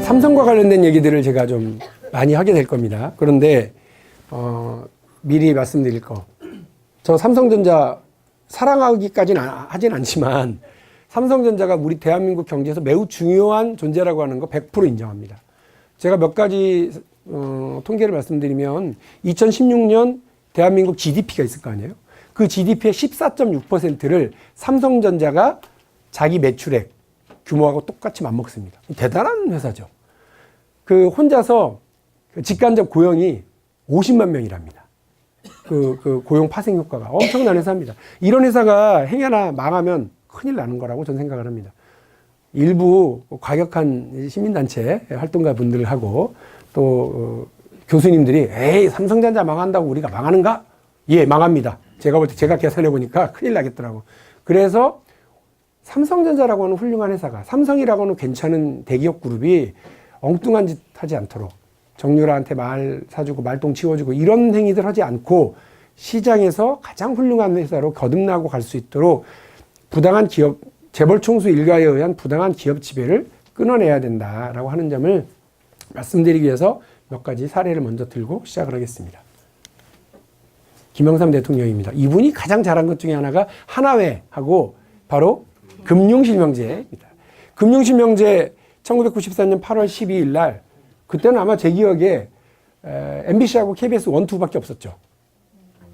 삼성과 관련된 얘기들을 제가 좀 많이 하게 될 겁니다. 그런데 미리 말씀드릴 거. 저 삼성전자 사랑하기까지는 하진 않지만 삼성전자가 우리 대한민국 경제에서 매우 중요한 존재라고 하는 거 100% 인정합니다. 제가 몇 가지 통계를 말씀드리면 2016년 대한민국 GDP가 있을 거 아니에요. 그 GDP의 14.6%를 삼성전자가 자기 매출액 규모하고 똑같이 맞먹습니다. 대단한 회사죠. 그 혼자서 직간접 고용이 50만 명이랍니다. 그 고용 파생 효과가 엄청난 회사입니다. 이런 회사가 행여나 망하면 큰일 나는 거라고 저는 생각을 합니다. 일부 과격한 시민단체 활동가 분들하고 또 교수님들이 에이 삼성전자 망한다고 우리가 망하는가? 예, 망합니다. 제가 볼 때 제가 계산해 보니까 큰일 나겠더라고. 그래서 삼성전자라고 하는 훌륭한 회사가, 삼성이라고 하는 괜찮은 대기업 그룹이 엉뚱한 짓 하지 않도록, 정유라한테 말 사주고 말똥 치워주고 이런 행위들 하지 않고 시장에서 가장 훌륭한 회사로 거듭나고 갈 수 있도록 부당한 기업, 재벌 총수 일가에 의한 부당한 기업 지배를 끊어내야 된다라고 하는 점을 말씀드리기 위해서 몇 가지 사례를 먼저 들고 시작을 하겠습니다. 김영삼 대통령입니다. 이분이 가장 잘한 것 중에 하나가 하나회하고 바로 금융실명제입니다. 금융실명제 1994년 8월 12일 날, 그때는 아마 제 기억에 MBC하고 KBS 1, 2밖에 없었죠.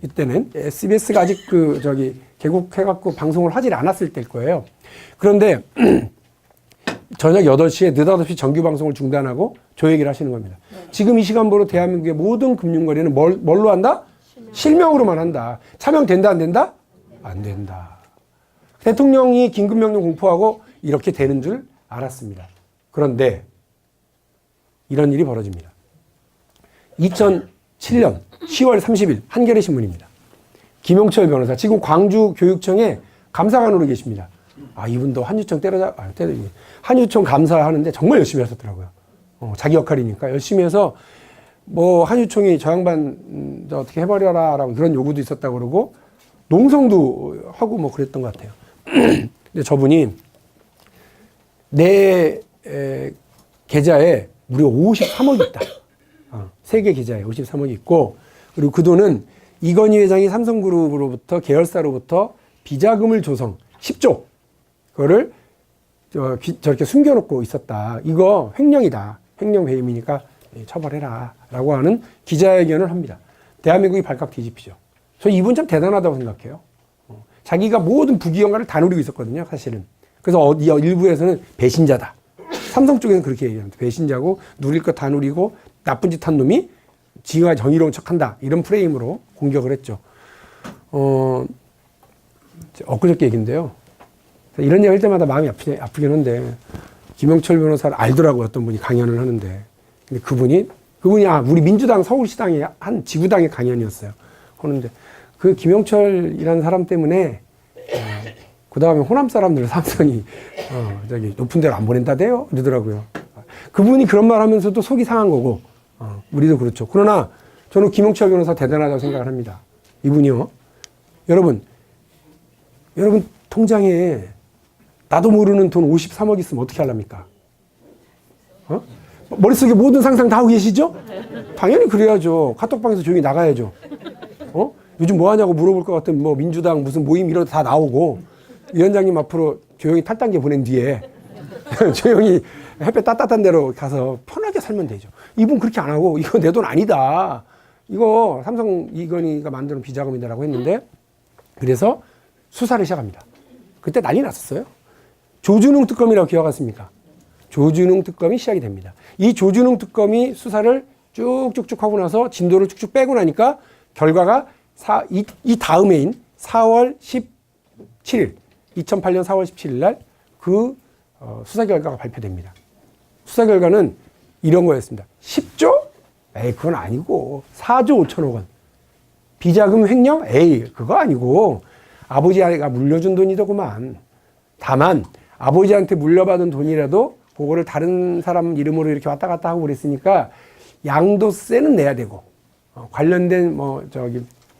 이때는 SBS가 아직 개국해갖고 방송을 하질 않았을 때일 거예요. 그런데 저녁 8시에 느닷없이 정규 방송을 중단하고 조 얘기를 하시는 겁니다. 지금 이 시간부로 대한민국의 모든 금융거래는 뭘로 한다? 실명으로만 한다. 차명된다, 안 된다? 안 된다. 대통령이 긴급명령 공포하고 이렇게 되는 줄 알았습니다. 그런데 이런 일이 벌어집니다. 2007년 10월 30일 한겨레 신문입니다. 김용철 변호사, 지금 광주교육청에 감사관으로 계십니다. 아, 이분도 한유총 한유총 감사하는데 정말 열심히 하셨더라고요. 자기 역할이니까 열심히 해서 뭐 한유총이 저 양반 어떻게 해버려라 라고 그런 요구도 있었다고 그러고 농성도 하고 뭐 그랬던 것 같아요. 근데 저분이 내 계좌에 무려 53억이 있다. 세계 계좌에 53억이 있고, 그리고 그 돈은 이건희 회장이 삼성그룹으로부터 계열사로부터 비자금을 조성 10조 그거를 저렇게 숨겨놓고 있었다. 이거 횡령이다. 횡령 배임이니까 처벌해라 라고 하는 기자회견을 합니다. 대한민국이 발칵 뒤집히죠. 저 이분 참 대단하다고 생각해요. 자기가 모든 부귀영화를 다 누리고 있었거든요, 사실은. 그래서 일부에서는 배신자다. 삼성 쪽에는 그렇게 얘기합니다. 배신자고 누릴 거 다 누리고 나쁜 짓 한 놈이 지가 정의로운 척한다. 이런 프레임으로 공격을 했죠. 엊그저께 얘기인데요. 이런 얘기 할 때마다 마음이 아프긴 한데 김영철 변호사를 알더라고요. 어떤 분이 강연을 하는데. 근데 그분이 우리 민주당 서울시당의 한 지구당의 강연이었어요. 하는데 그 김영철이라는 사람 때문에 그 다음에 호남 사람들 삼성이 높은 데로 안 보낸다대요 이러더라고요. 그분이 그런 말 하면서도 속이 상한 거고 우리도 그렇죠. 그러나 저는 김영철 변호사 대단하다고 생각을 합니다. 이분이요. 여러분 통장에 나도 모르는 돈 53억 있으면 어떻게 하랍니까? 머릿속에 모든 상상 다 하고 계시죠? 당연히 그래야죠. 카톡방에서 조용히 나가야죠. 요즘 뭐 하냐고 물어볼 것 같은 뭐 민주당 무슨 모임 이런 다 나오고 위원장님 앞으로 조용히 탈당계 보낸 뒤에 조용히 햇볕 따뜻한 데로 가서 편하게 살면 되죠. 이분 그렇게 안 하고 이거 내 돈 아니다. 이거 삼성 이건희가 만드는 비자금이다라고 했는데 그래서 수사를 시작합니다. 그때 난리 났었어요. 조준웅 특검이라고 기억하십니까? 조준웅 특검이 시작이 됩니다. 이 조준웅 특검이 수사를 쭉쭉쭉 하고 나서 진도를 쭉쭉 빼고 나니까 결과가 이 다음해인 4월 17일, 2008년 4월 17일 날 그 수사 결과가 발표됩니다. 수사 결과는 이런 거였습니다. 10조? 에이, 그건 아니고 4조 5천억 원. 비자금 횡령? 에이, 그거 아니고 아버지가 물려준 돈이더구만. 다만 아버지한테 물려받은 돈이라도 그거를 다른 사람 이름으로 이렇게 왔다 갔다 하고 그랬으니까 양도세는 내야 되고 관련된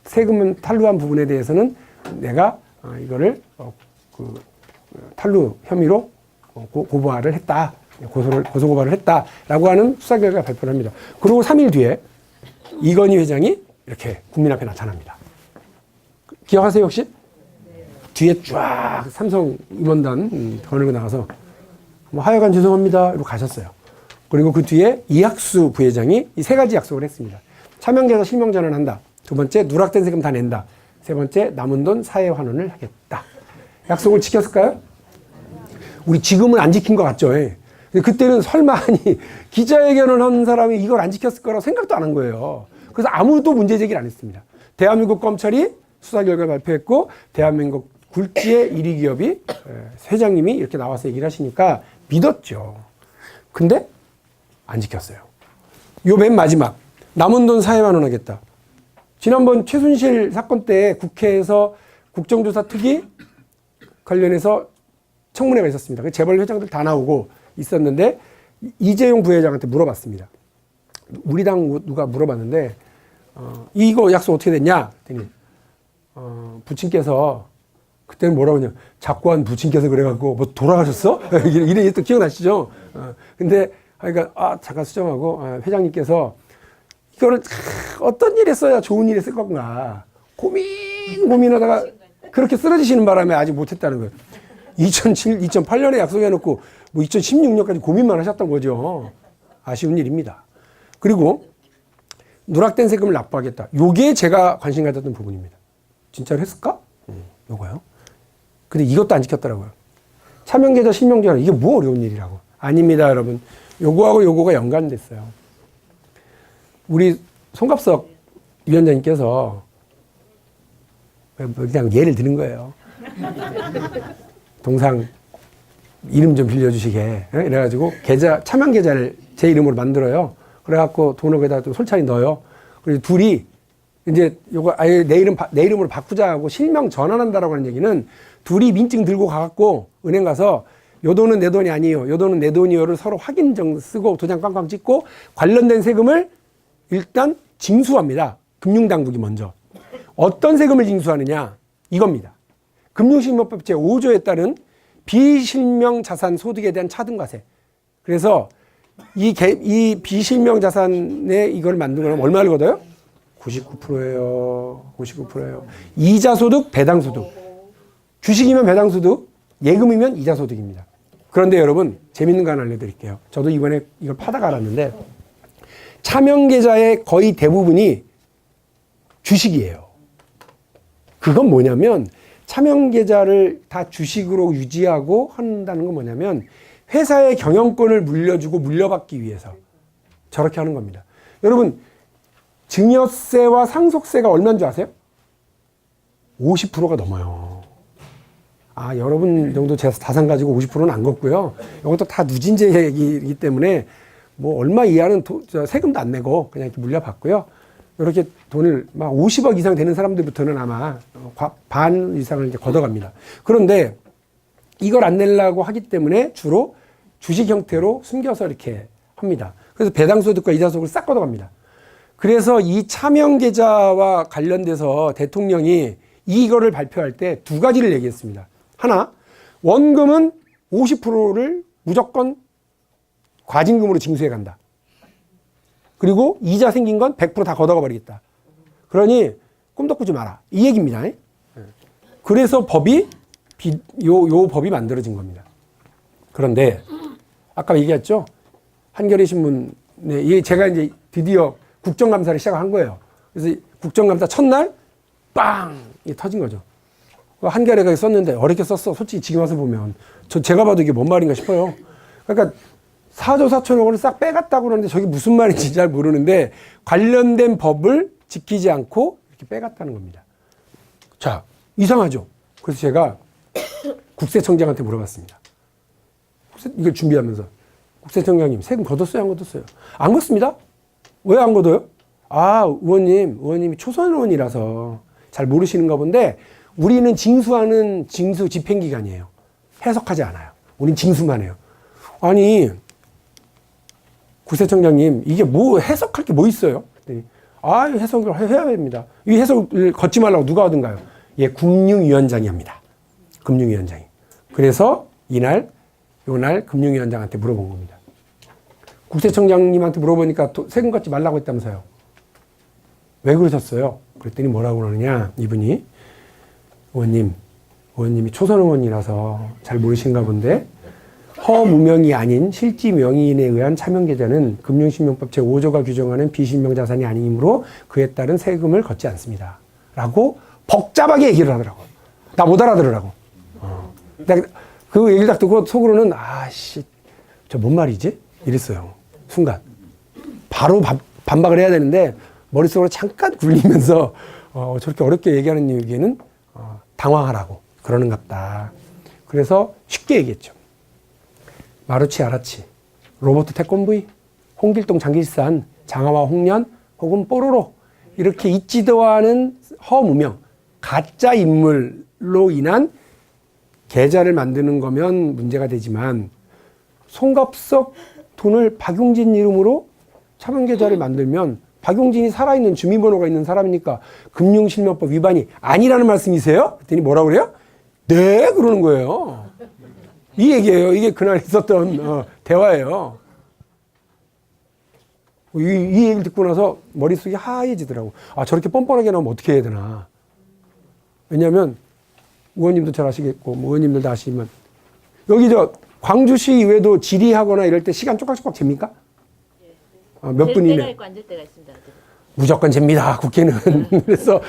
세금은 탈루한 부분에 대해서는 내가 이거를 탈루 혐의로 고발을 했다. 고소고발을 했다라고 하는 수사 결과가 발표를 합니다. 그리고 3일 뒤에 이건희 회장이 이렇게 국민 앞에 나타납니다. 기억하세요 혹시? 뒤에 쫙 삼성 임원단 거느리고 나가서 뭐 하여간 죄송합니다 이러고 가셨어요. 그리고 그 뒤에 이학수 부회장이 이 세 가지 약속을 했습니다. 차명계좌 실명 전환한다. 두 번째 누락된 세금 다 낸다. 세 번째 남은 돈 사회 환원을 하겠다. 약속을 지켰을까요? 우리 지금은 안 지킨 것 같죠. 그때는 설마 아니 기자회견을 한 사람이 이걸 안 지켰을 거라고 생각도 안 한 거예요. 그래서 아무도 문제 제기를 안 했습니다. 대한민국 검찰이 수사 결과를 발표했고 대한민국 굴지의 1위 기업이 회장님이 이렇게 나와서 얘기를 하시니까 믿었죠. 근데 안 지켰어요. 요 맨 마지막 남은 돈 사회 환원하겠다. 지난번 최순실 사건 때 국회에서 국정조사 특위 관련해서 청문회가 있었습니다. 그 재벌 회장들 다 나오고 있었는데 이재용 부회장한테 물어봤습니다. 우리 당 누가 물어봤는데 이거 약속 어떻게 됐냐? 그랬더니 부친께서 그때는 뭐라고 하냐? 자꾸한 부친께서 그래갖고 뭐 돌아가셨어? 이런 또 기억나시죠? 근데 그러니까 잠깐 수정하고 회장님께서 이거를 어떤 일에 써야 좋은 일에 쓸 건가 고민하다가 그렇게 쓰러지시는 바람에 아직 못했다는 거예요. 2008년에 약속해놓고 뭐 2016년까지 고민만 하셨던 거죠. 아쉬운 일입니다. 그리고 누락된 세금을 납부하겠다. 요게 제가 관심 가졌던 부분입니다. 진짜로 했을까? 요거요. 근데 이것도 안 지켰더라고요. 차명계좌 실명 전환 이게 뭐 어려운 일이라고. 아닙니다 여러분. 요거하고 요거가 연관됐어요. 우리 송갑석 위원장님께서 그냥 예를 드는 거예요. 동상 이름 좀 빌려주시게 이래가지고 차명 계좌를 제 이름으로 만들어요. 그래갖고 돈을 거기다 또 솔찬히 넣어요. 그리고 둘이 이제 요거 아예 내 이름으로 바꾸자고 실명 전환한다라고 하는 얘기는 둘이 민증 들고 가갖고 은행 가서 요 돈은 내 돈이 아니에요. 요 돈은 내 돈이요를 서로 확인증 쓰고 도장 꽝꽝 찍고 관련된 세금을 일단 징수합니다. 금융당국이 먼저. 어떤 세금을 징수하느냐? 이겁니다. 금융실명법 제5조에 따른 비실명 자산 소득에 대한 차등과세. 그래서 이 비실명 자산에 이걸 만든 거는 얼마를 걷어요? 99%예요. 99%예요. 이자 소득, 배당 소득. 주식이면 배당 소득, 예금이면 이자 소득입니다. 그런데 여러분 재밌는 거 하나 알려드릴게요. 저도 이번에 이걸 파다가 알았는데 차명 계좌의 거의 대부분이 주식이에요. 그건 뭐냐면 차명 계좌를 다 주식으로 유지하고 한다는 건 뭐냐면 회사의 경영권을 물려주고 물려받기 위해서 저렇게 하는 겁니다. 여러분 증여세와 상속세가 얼마인 줄 아세요? 50%가 넘어요. 여러분 정도 제 자산 가지고 50%는 안 걷고요. 이것도 다 누진제 얘기이기 때문에 뭐 얼마 이하는 세금도 안 내고 그냥 이렇게 물려받고요. 이렇게 돈을 막 50억 이상 되는 사람들부터는 아마 반 이상을 이제 걷어갑니다. 그런데 이걸 안 내려고 하기 때문에 주로 주식 형태로 숨겨서 이렇게 합니다. 그래서 배당소득과 이자소득을 싹 걷어갑니다. 그래서 이 차명 계좌와 관련돼서 대통령이 이거를 발표할 때 두 가지를 얘기했습니다. 하나, 원금은 50%를 무조건 과징금으로 징수해 간다. 그리고 이자 생긴 건 100% 다 걷어가 버리겠다. 그러니 꿈도 꾸지 마라. 이 얘기입니다. 그래서 법이 요 법이 만들어진 겁니다. 그런데 아까 얘기했죠? 한겨레 신문에 제가 이제 드디어 국정감사를 시작한 거예요. 그래서 국정감사 첫날 빵! 터진 거죠. 한겨레가 썼는데 어렵게 썼어. 솔직히 지금 와서 보면 제가 봐도 이게 뭔 말인가 싶어요. 그러니까 4조 4천억 원을 싹 빼갔다고 그러는데 저게 무슨 말인지 잘 모르는데 관련된 법을 지키지 않고 이렇게 빼갔다는 겁니다. 자, 이상하죠? 그래서 제가 국세청장한테 물어봤습니다. 이걸 준비하면서 국세청장님 세금 걷었어요? 안 걷었어요? 안 걷습니다. 왜 안 걷어요? 의원님이 초선 의원이라서 잘 모르시는가 본데 우리는 징수하는 징수 집행기관이에요. 해석하지 않아요. 우린 징수만 해요. 아니 국세청장님 이게 뭐 해석할 게 뭐 있어요? 해석을 해야 됩니다. 이 해석을 걷지 말라고 누가 하던가요? 금융위원장이 합니다. 금융위원장이. 그래서 이날 요날 금융위원장한테 물어본 겁니다. 국세청장님한테 물어보니까 세금 걷지 말라고 했다면서요. 왜 그러셨어요? 그랬더니 뭐라고 그러느냐, 이분이. 의원님이 초선 의원이라서 잘 모르신가 본데, 허무명이 아닌 실지 명의인에 의한 차명계좌는 금융실명법 제5조가 규정하는 비실명 자산이 아니므로 그에 따른 세금을 걷지 않습니다. 라고 복잡하게 얘기를 하더라고. 나 못 알아들으라고. 내가 그 얘기를 딱 듣고 속으로는, 아씨, 저 뭔 말이지? 이랬어요. 순간. 바로 반박을 해야 되는데, 머릿속으로 잠깐 굴리면서, 저렇게 어렵게 얘기하는 얘기는, 당황하라고. 그러는갑다. 그래서 쉽게 얘기했죠. 마루치 아라치, 로버트 태권브이, 홍길동 장길산, 장하와 홍련, 혹은 뽀로로 이렇게 있지도 않은 허무명, 가짜 인물로 인한 계좌를 만드는 거면 문제가 되지만 송갑석 돈을 박용진 이름으로 차명계좌를 만들면 박용진이 살아있는 주민번호가 있는 사람이니까 금융실명법 위반이 아니라는 말씀이세요? 그랬더니 뭐라고 그래요? 네, 그러는 거예요. 이 얘기예요. 이게 그날 있었던 대화예요. 이 얘기를 듣고 나서 머릿속이 하얘지더라고. 아, 저렇게 뻔뻔하게 나오면 어떻게 해야 되나. 왜냐하면 의원님도 잘 아시겠고 의원님들도 아시지만 여기 광주시 이외에도 질의하거나 이럴 때 시간 쪼깍쪼깍 잽니까? 몇 분 이내? 때가 있고 앉을 때가 있습니다. 무조건 잽니다. 국회는. 그래서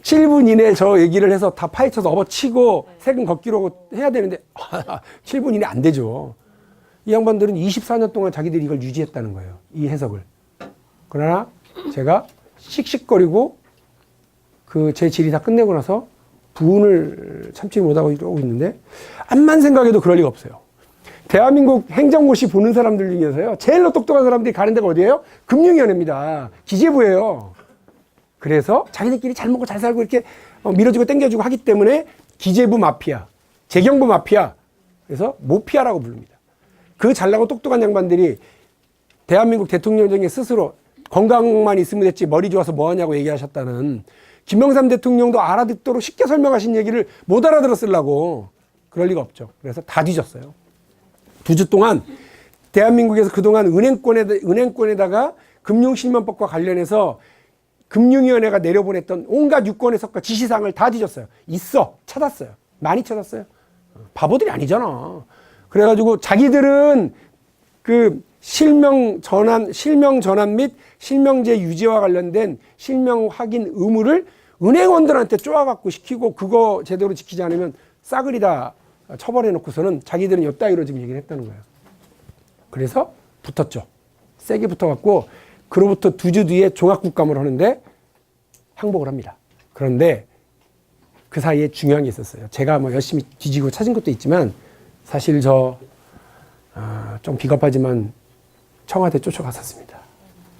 7분 이내에 저 얘기를 해서 다 파헤쳐서 업어치고 세금 걷기로 해야 되는데 7분 이내 안 되죠. 이 양반들은 24년 동안 자기들이 이걸 유지했다는 거예요. 이 해석을. 그러나 제가 씩씩거리고 그 제 질의 다 끝내고 나서 부은을 참지 못하고 이러고 있는데 암만 생각해도 그럴 리가 없어요. 대한민국 행정고시 보는 사람들 중에서요. 제일로 똑똑한 사람들이 가는 데가 어디예요? 금융위원회입니다. 기재부예요. 그래서 자기들끼리 잘 먹고 잘 살고 이렇게 밀어주고 땡겨주고 하기 때문에 기재부 마피아, 재경부 마피아, 그래서 모피아라고 부릅니다. 그 잘나고 똑똑한 양반들이 대한민국 대통령중에 스스로 건강만 있으면 됐지 머리 좋아서 뭐하냐고 얘기하셨다는 김영삼 대통령도 알아듣도록 쉽게 설명하신 얘기를 못 알아들었으려고. 그럴 리가 없죠. 그래서 다 뒤졌어요. 2주 동안 대한민국에서 그동안 은행권에다가 금융실명법과 관련해서 금융위원회가 내려보냈던 온갖 유권 해석과 지시사항을 다 뒤졌어요. 있어. 찾았어요. 많이 찾았어요. 바보들이 아니잖아. 그래가지고 자기들은 그 실명 전환 및 실명제 유지와 관련된 실명 확인 의무를 은행원들한테 쪼아갖고 시키고 그거 제대로 지키지 않으면 싸그리 다 처벌해 놓고서는 자기들은 엿따위로 지금 얘기를 했다는 거예요. 그래서 붙었죠. 세게 붙어갖고 그로부터 2주 뒤에 종합국감을 하는데 항복을 합니다. 그런데 그 사이에 중요한 게 있었어요. 제가 뭐 열심히 뒤지고 찾은 것도 있지만 사실 좀 비겁하지만 청와대 쫓아갔었습니다.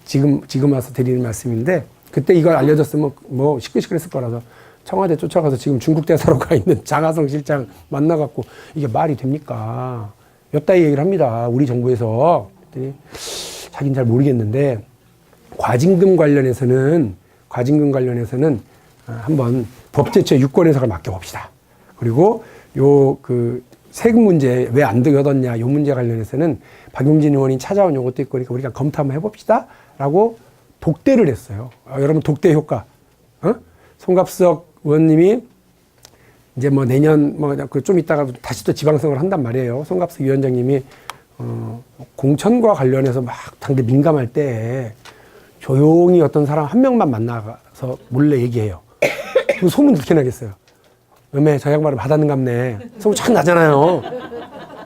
지금 와서 드리는 말씀인데 그때 이걸 알려줬으면 뭐 시끌시끌했을 거라서 청와대 쫓아가서 지금 중국 대사로 가 있는 장하성 실장 만나갖고 이게 말이 됩니까? 엿다이 얘기를 합니다. 우리 정부에서. 그랬더니 자기는 잘 모르겠는데 과징금 관련해서는 한번 법제처 유권 해석을 맡겨봅시다. 그리고 세금 문제 왜 안 걷었냐 요 문제 관련해서는 박용진 의원이 찾아온 요것도 있고 그러니까 우리가 검토 한번 해봅시다. 라고 독대를 했어요. 여러분 독대 효과. 송갑석 의원님이 이제 뭐 내년 좀 있다가 다시 또 지방선거를 한단 말이에요. 송갑석 위원장님이 공천과 관련해서 막 당대 민감할 때 조용히 어떤 사람 한 명만 만나서 몰래 얘기해요. 그 소문 그렇게 나겠어요. 저 양반을 받았는갑네. 소문 참 나잖아요.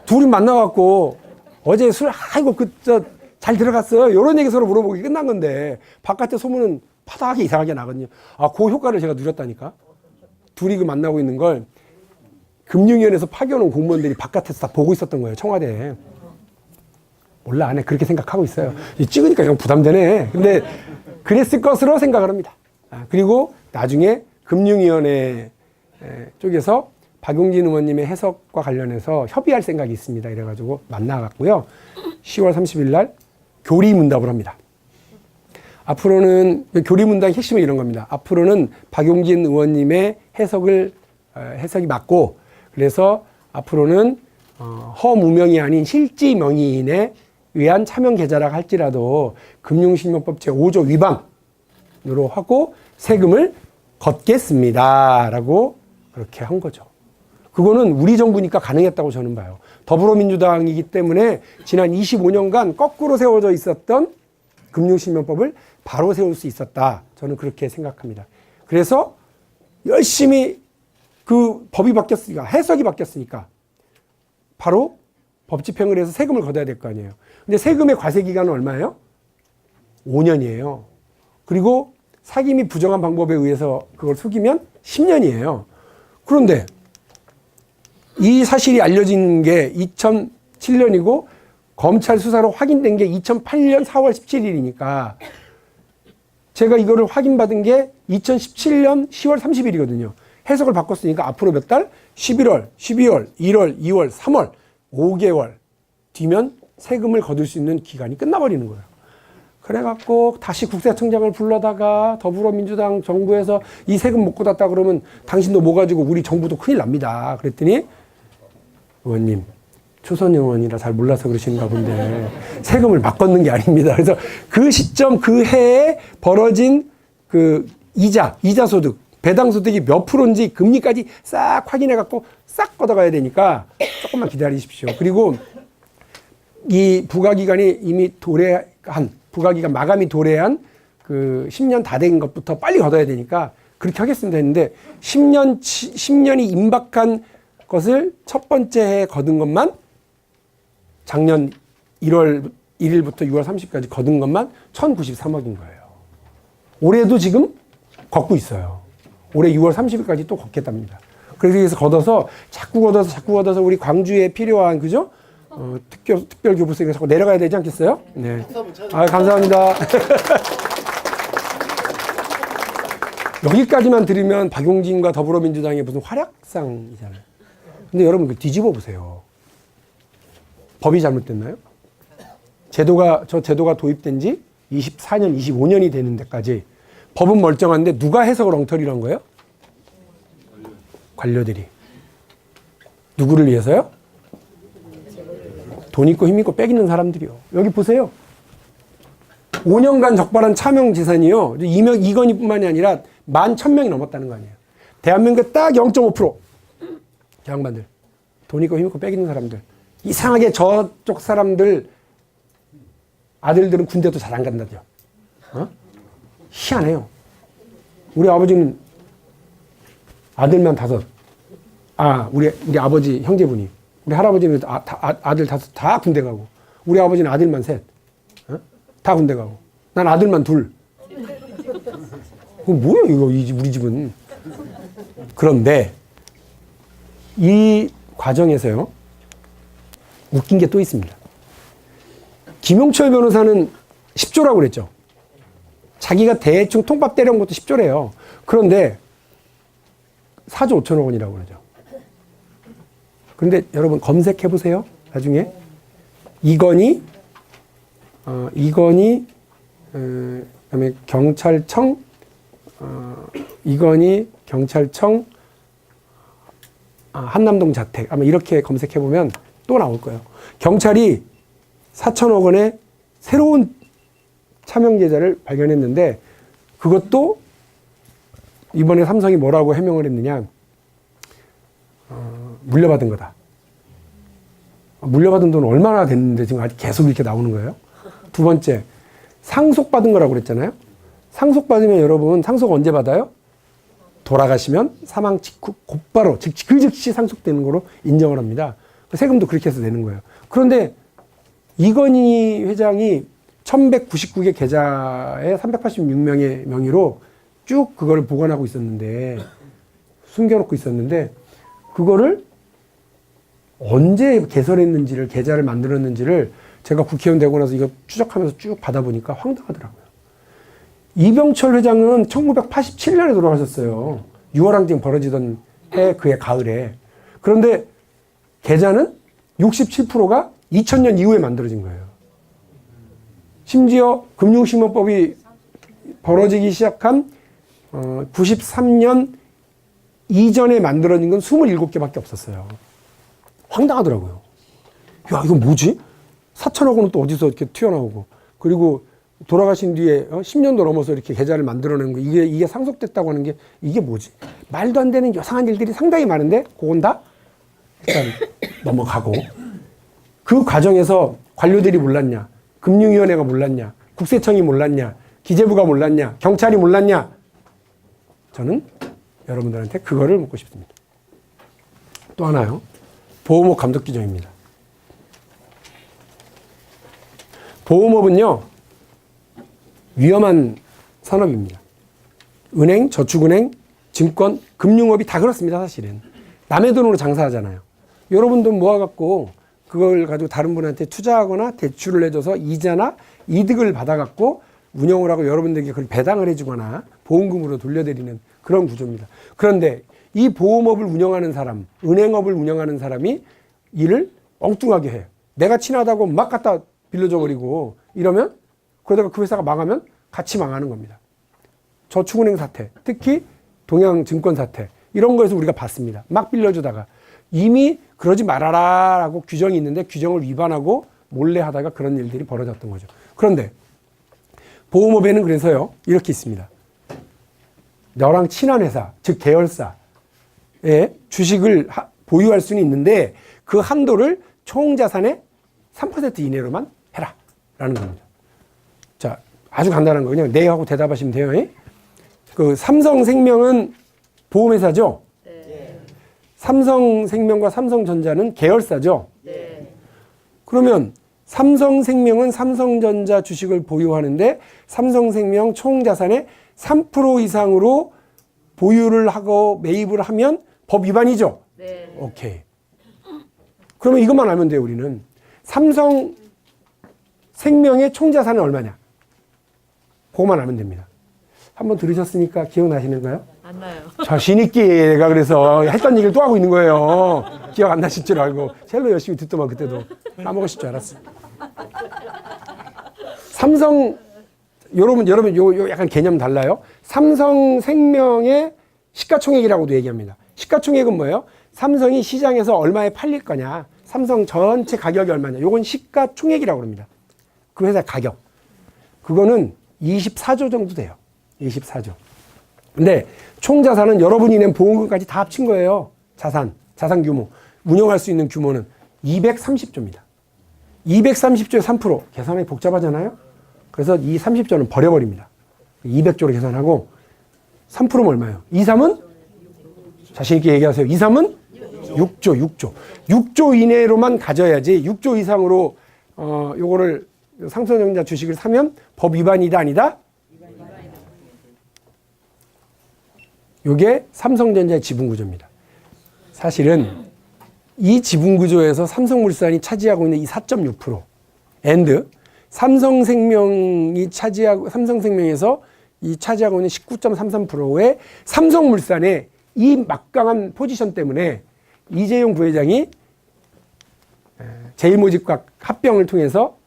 둘이 만나갖고 어제 술 잘 들어갔어요. 이런 얘기 서로 물어보기 끝난 건데 바깥에 소문은 파다하게 이상하게 나거든요. 그 효과를 제가 누렸다니까. 둘이 만나고 있는 걸 금융위원회에서 파견온 공무원들이 바깥에서 다 보고 있었던 거예요. 청와대에. 몰라 안 해. 그렇게 생각하고 있어요. 찍으니까 영 부담되네. 근데 그랬을 것으로 생각을 합니다. 그리고 나중에 금융위원회 쪽에서 박용진 의원님의 해석과 관련해서 협의할 생각이 있습니다. 이래가지고 만나갔고요. 10월 30일 날 교리문답을 합니다. 앞으로는 교리문답의 핵심은 이런 겁니다. 앞으로는 박용진 의원님의 해석이 맞고 그래서 앞으로는 허무명이 아닌 실지명의인에 의한 차명 계좌라 할지라도 금융실명법 제5조 위반으로 하고 세금을 걷겠습니다. 라고 그렇게 한 거죠. 그거는 우리 정부니까 가능했다고 저는 봐요. 더불어민주당이기 때문에 지난 25년간 거꾸로 세워져 있었던 금융실명법을 바로 세울 수 있었다. 저는 그렇게 생각합니다. 그래서 열심히 그 법이 바뀌었으니까, 해석이 바뀌었으니까 바로 법 집행을 해서 세금을 걷어야 될 거 아니에요. 근데 세금의 과세 기간은 얼마예요? 5년이에요. 그리고 사기 및 부정한 방법에 의해서 그걸 속이면 10년이에요. 그런데 이 사실이 알려진 게 2007년이고 검찰 수사로 확인된 게 2008년 4월 17일이니까 제가 이거를 확인받은 게 2017년 10월 30일이거든요. 해석을 바꿨으니까 앞으로 몇 달? 11월, 12월, 1월, 2월, 3월, 5개월 뒤면 세금을 거둘 수 있는 기간이 끝나버리는 거예요. 그래갖고 다시 국세청장을 불러다가 더불어민주당 정부에서 이 세금 못 걷었다 그러면 당신도 뭐 가지고 우리 정부도 큰일 납니다. 그랬더니 의원님, 초선 의원이라 잘 몰라서 그러시는가 본데 세금을 막 걷는 게 아닙니다. 그래서 그 시점 그 해에 벌어진 그 이자 소득, 배당 소득이 몇 프로인지 금리까지 싹 확인해 갖고 싹 걷어가야 되니까 조금만 기다리십시오. 그리고 이 부과기간이 이미 부과기간 마감이 도래한 그 10년 다 된 것부터 빨리 걷어야 되니까 그렇게 하겠습니다 했는데 10년이 임박한 것을 첫 번째 해에 거둔 것만 작년 1월 1일부터 6월 30일까지 거둔 것만 1,093억인 거예요. 올해도 지금 걷고 있어요. 올해 6월 30일까지 또 걷겠답니다. 그래서 걷어서 자꾸 걷어서 우리 광주에 필요한 그죠? 특별 교부세가 자꾸 내려가야 되지 않겠어요? 네. 아, 감사합니다. 여기까지만 들으면 박용진과 더불어민주당의 무슨 활약상이잖아요. 근데 여러분 그 뒤집어 보세요. 법이 잘못됐나요? 저 제도가 도입된 지 24년, 25년이 되는 데까지 법은 멀쩡한데 누가 해석을 엉터리로 한 거예요? 관료들이. 누구를 위해서요? 돈 있고 힘 있고 빽 있는 사람들이요. 여기 보세요. 5년간 적발한 차명 재산이요. 이건희뿐만이 아니라 11,000명이 넘었다는 거 아니에요. 대한민국에 딱 0.5%. 양반들. 돈 있고 힘 있고 빽 있는 사람들. 이상하게 저쪽 사람들 아들들은 군대도 잘 안 간다죠. 희한해요. 우리 아버지는 아들만 5. 우리 아버지 형제분이. 우리 할아버지는 아들 5 다 군대 가고. 우리 아버지는 아들만 3. 다 군대 가고. 난 아들만 2. 뭐야 이거 우리 집은. 그런데 이 과정에서요. 웃긴 게 또 있습니다. 김용철 변호사는 10조라고 그랬죠. 자기가 대충 통밥 때려온 것도 10조래요. 그런데 4조 5천억 원이라고 그러죠. 그런데 여러분 검색해 보세요. 나중에 이건희 그다음에 경찰청 이건희 경찰청 한남동 자택 아마 이렇게 검색해 보면 또 나올 거예요. 경찰이 4천억 원의 새로운 차명 계좌를 발견했는데 그것도 이번에 삼성이 뭐라고 해명을 했느냐. 물려받은 거다. 물려받은 돈은 얼마나 됐는데 지금 아직 계속 이렇게 나오는 거예요. 두 번째, 상속받은 거라고 그랬잖아요. 상속받으면 여러분 상속 언제 받아요? 돌아가시면 사망 직후 곧바로 그 즉시 상속되는 거로 인정을 합니다. 세금도 그렇게 해서 내는 거예요. 그런데 이건희 회장이 1199개 계좌에 386명의 명의로 쭉 그걸 보관하고 있었는데 숨겨놓고 있었는데 그거를 언제 개설했는지를 계좌를 만들었는지를 제가 국회의원 되고 나서 이거 추적하면서 쭉 받아보니까 황당하더라고요. 이병철 회장은 1987년에 돌아가셨어요. 6월 항쟁 벌어지던 그해 가을에. 그런데 계좌는 67%가 2000년 이후에 만들어진 거예요. 심지어 금융실명법이 벌어지기 시작한 93년 이전에 만들어진 건 27개밖에 없었어요. 황당하더라고요. 야, 이거 뭐지? 4천억 원은 또 어디서 이렇게 튀어나오고. 그리고 돌아가신 뒤에 10년도 넘어서 이렇게 계좌를 만들어내는 거. 이게 상속됐다고 하는 게 이게 뭐지? 말도 안 되는 이상한 일들이 상당히 많은데 그건 다 일단 넘어가고. 그 과정에서 관료들이 몰랐냐? 금융위원회가 몰랐냐? 국세청이 몰랐냐? 기재부가 몰랐냐? 경찰이 몰랐냐? 저는 여러분들한테 그거를 묻고 싶습니다. 또 하나요. 보험업 감독 규정입니다. 보험업은요, 위험한 산업입니다. 은행, 저축은행, 증권, 금융업이 다 그렇습니다, 사실은. 남의 돈으로 장사하잖아요. 여러분 돈 모아갖고 그걸 가지고 다른 분한테 투자하거나 대출을 해줘서 이자나 이득을 받아갖고 운영을 하고 여러분들에게 그걸 배당을 해주거나 보험금으로 돌려드리는 그런 구조입니다. 그런데 이 보험업을 운영하는 사람, 은행업을 운영하는 사람이 일을 엉뚱하게 해요. 내가 친하다고 막 갖다 빌려줘 버리고 이러면 그러다가 그 회사가 망하면 같이 망하는 겁니다. 저축은행 사태, 특히 동양증권 사태 이런 거에서 우리가 봤습니다. 막 빌려주다가 이미 그러지 말아라 라고 규정이 있는데 규정을 위반하고 몰래 하다가 그런 일들이 벌어졌던 거죠. 그런데 보험업에는 그래서요 이렇게 있습니다. 너랑 친한 회사, 즉 계열사의 주식을 보유할 수는 있는데 그 한도를 총 자산의 3% 이내로만 해라 라는 겁니다. 자, 아주 간단한 거 그냥 네 하고 대답하시면 돼요. 그 삼성생명은 보험회사죠? 네. 삼성생명과 삼성전자는 계열사죠? 네. 그러면 삼성생명은 삼성전자 주식을 보유하는데 삼성생명 총 자산의 3% 이상으로 보유를 하고 매입을 하면 법 위반이죠? 네. 오케이. 그러면 이것만 알면 돼요, 우리는. 삼성생명의 총 자산은 얼마냐? 그것만 알면 됩니다. 한번 들으셨으니까 기억나시는가요? 안 나요. 자신있게 내가 그래서 했던 얘기를 또 하고 있는 거예요. 기억 안 나실 줄 알고. 첼로 열심히 듣더만 그때도 까먹으실 줄 알았어요. 삼성, 여러분, 요 약간 개념 달라요. 삼성생명의 시가총액이라고도 얘기합니다. 시가총액은 뭐예요? 삼성이 시장에서 얼마에 팔릴 거냐. 삼성 전체 가격이 얼마냐. 요건 시가총액이라고 합니다. 그 회사 가격. 그거는 24조 정도 돼요. 24조. 근데 총 자산은 여러분이 낸 보험금까지 다 합친 거예요. 자산 규모. 운영할 수 있는 규모는 230조입니다. 230조에 3%. 계산이 복잡하잖아요. 그래서 이 30조는 버려버립니다. 200조로 계산하고 3%면 얼마예요? 2, 3은? 자신있게 얘기하세요. 2, 3은? 6조. 6조 이내로만 가져야지 6조 이상으로 요거를 삼성전자 주식을 사면 법 위반이다 아니다? 요게 삼성전자의 지분구조입니다. 사실은 이 지분구조에서 삼성물산이 차지하고 있는 이 4.6% and 삼성생명이 삼성생명에서 이 차지하고 있는 19.33%의 삼성물산의 이 막강한 포지션 때문에 이재용 부회장이 제일모직과 합병을 통해서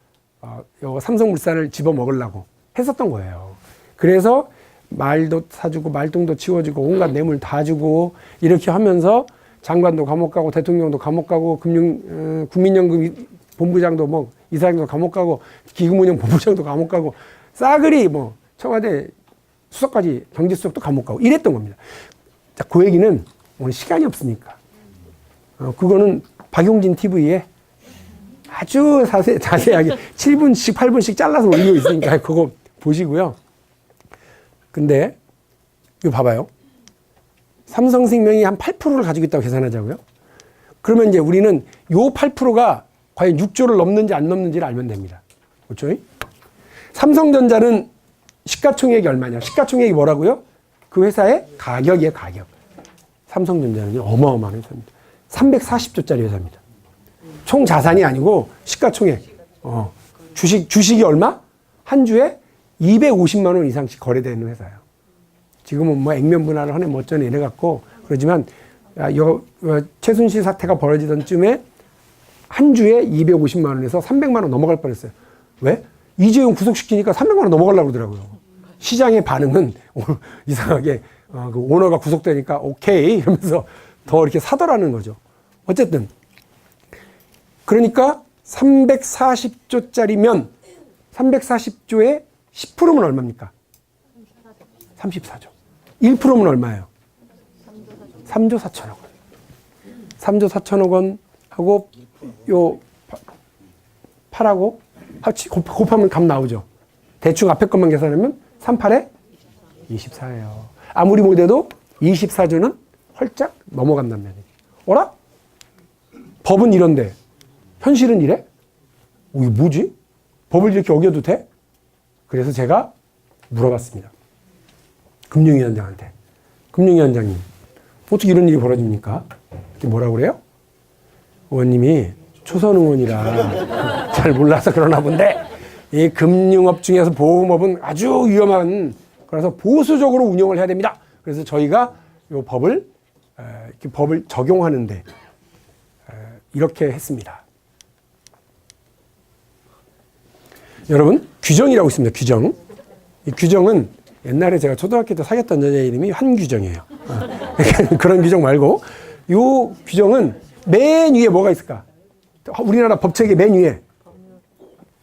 삼성물산을 집어먹으려고 했었던 거예요. 그래서 말도 사주고 말똥도 치워주고 온갖 뇌물 다 주고 이렇게 하면서 장관도 감옥 가고 대통령도 감옥 가고 국민연금 본부장도 뭐 이사장도 감옥 가고 기금운용 본부장도 감옥 가고 싸그리 뭐 청와대 수석까지 경제수석도 감옥 가고 이랬던 겁니다. 자, 그 얘기는 오늘 시간이 없으니까 그거는 박용진 TV에 아주 자세하게 7분씩 8분씩 잘라서 올리고 있으니까 그거 보시고요. 근데 이거 봐봐요. 삼성생명이 한 8%를 가지고 있다고 계산하자고요. 그러면 이제 우리는 요 8%가 과연 6조를 넘는지 안 넘는지를 알면 됩니다. 그렇죠? 삼성전자는 시가총액이 얼마냐? 시가총액이 뭐라고요? 그 회사의 가격이에요, 가격. 삼성전자는 어마어마한 회사입니다. 340조짜리 회사입니다. 총 자산이 아니고 시가총액. 주식이 얼마? 한 주에 250만 원 이상씩 거래되는 회사예요. 지금은 뭐 액면 분할을 하네 뭐 어쩌네 이래갖고 그러지만 최순실 사태가 벌어지던 쯤에 한 주에 250만 원에서 300만 원 넘어갈 뻔했어요. 왜? 이재용 구속시키니까 300만 원 넘어가려고 그러더라고요. 시장의 반응은 이상하게 그 오너가 구속되니까 오케이 이러면서 더 이렇게 사더라는 거죠. 어쨌든 그러니까 340조짜리면 340조의 10%면 얼마입니까? 34조. 1%면 얼마예요? 3조 4천억 원. 3조 4천억 원 하고 요 8하고 곱하면 값 나오죠. 대충 앞에 것만 계산하면 38에 24예요. 아무리 못해도 24조는 헐짝 넘어간단 말이에요. 어라? 법은 이런데 현실은 이래? 이게 뭐지? 법을 이렇게 어겨도 돼? 그래서 제가 물어봤습니다. 금융위원장한테. 금융위원장님, 어떻게 이런 일이 벌어집니까? 뭐라고 그래요? 의원님이 초선 의원이라 잘 몰라서 그러나 본데 이 금융업 중에서 보험업은 아주 위험한 그래서 보수적으로 운영을 해야 됩니다. 그래서 저희가 이 법을 적용하는데 이렇게 했습니다. 여러분, 규정이라고 있습니다. 규정. 이 규정은 옛날에 제가 초등학교 때 사귀었던 여자 이름이 한규정이에요. 그런 규정 말고 이 규정은 맨 위에 뭐가 있을까? 우리나라 법책의 맨 위에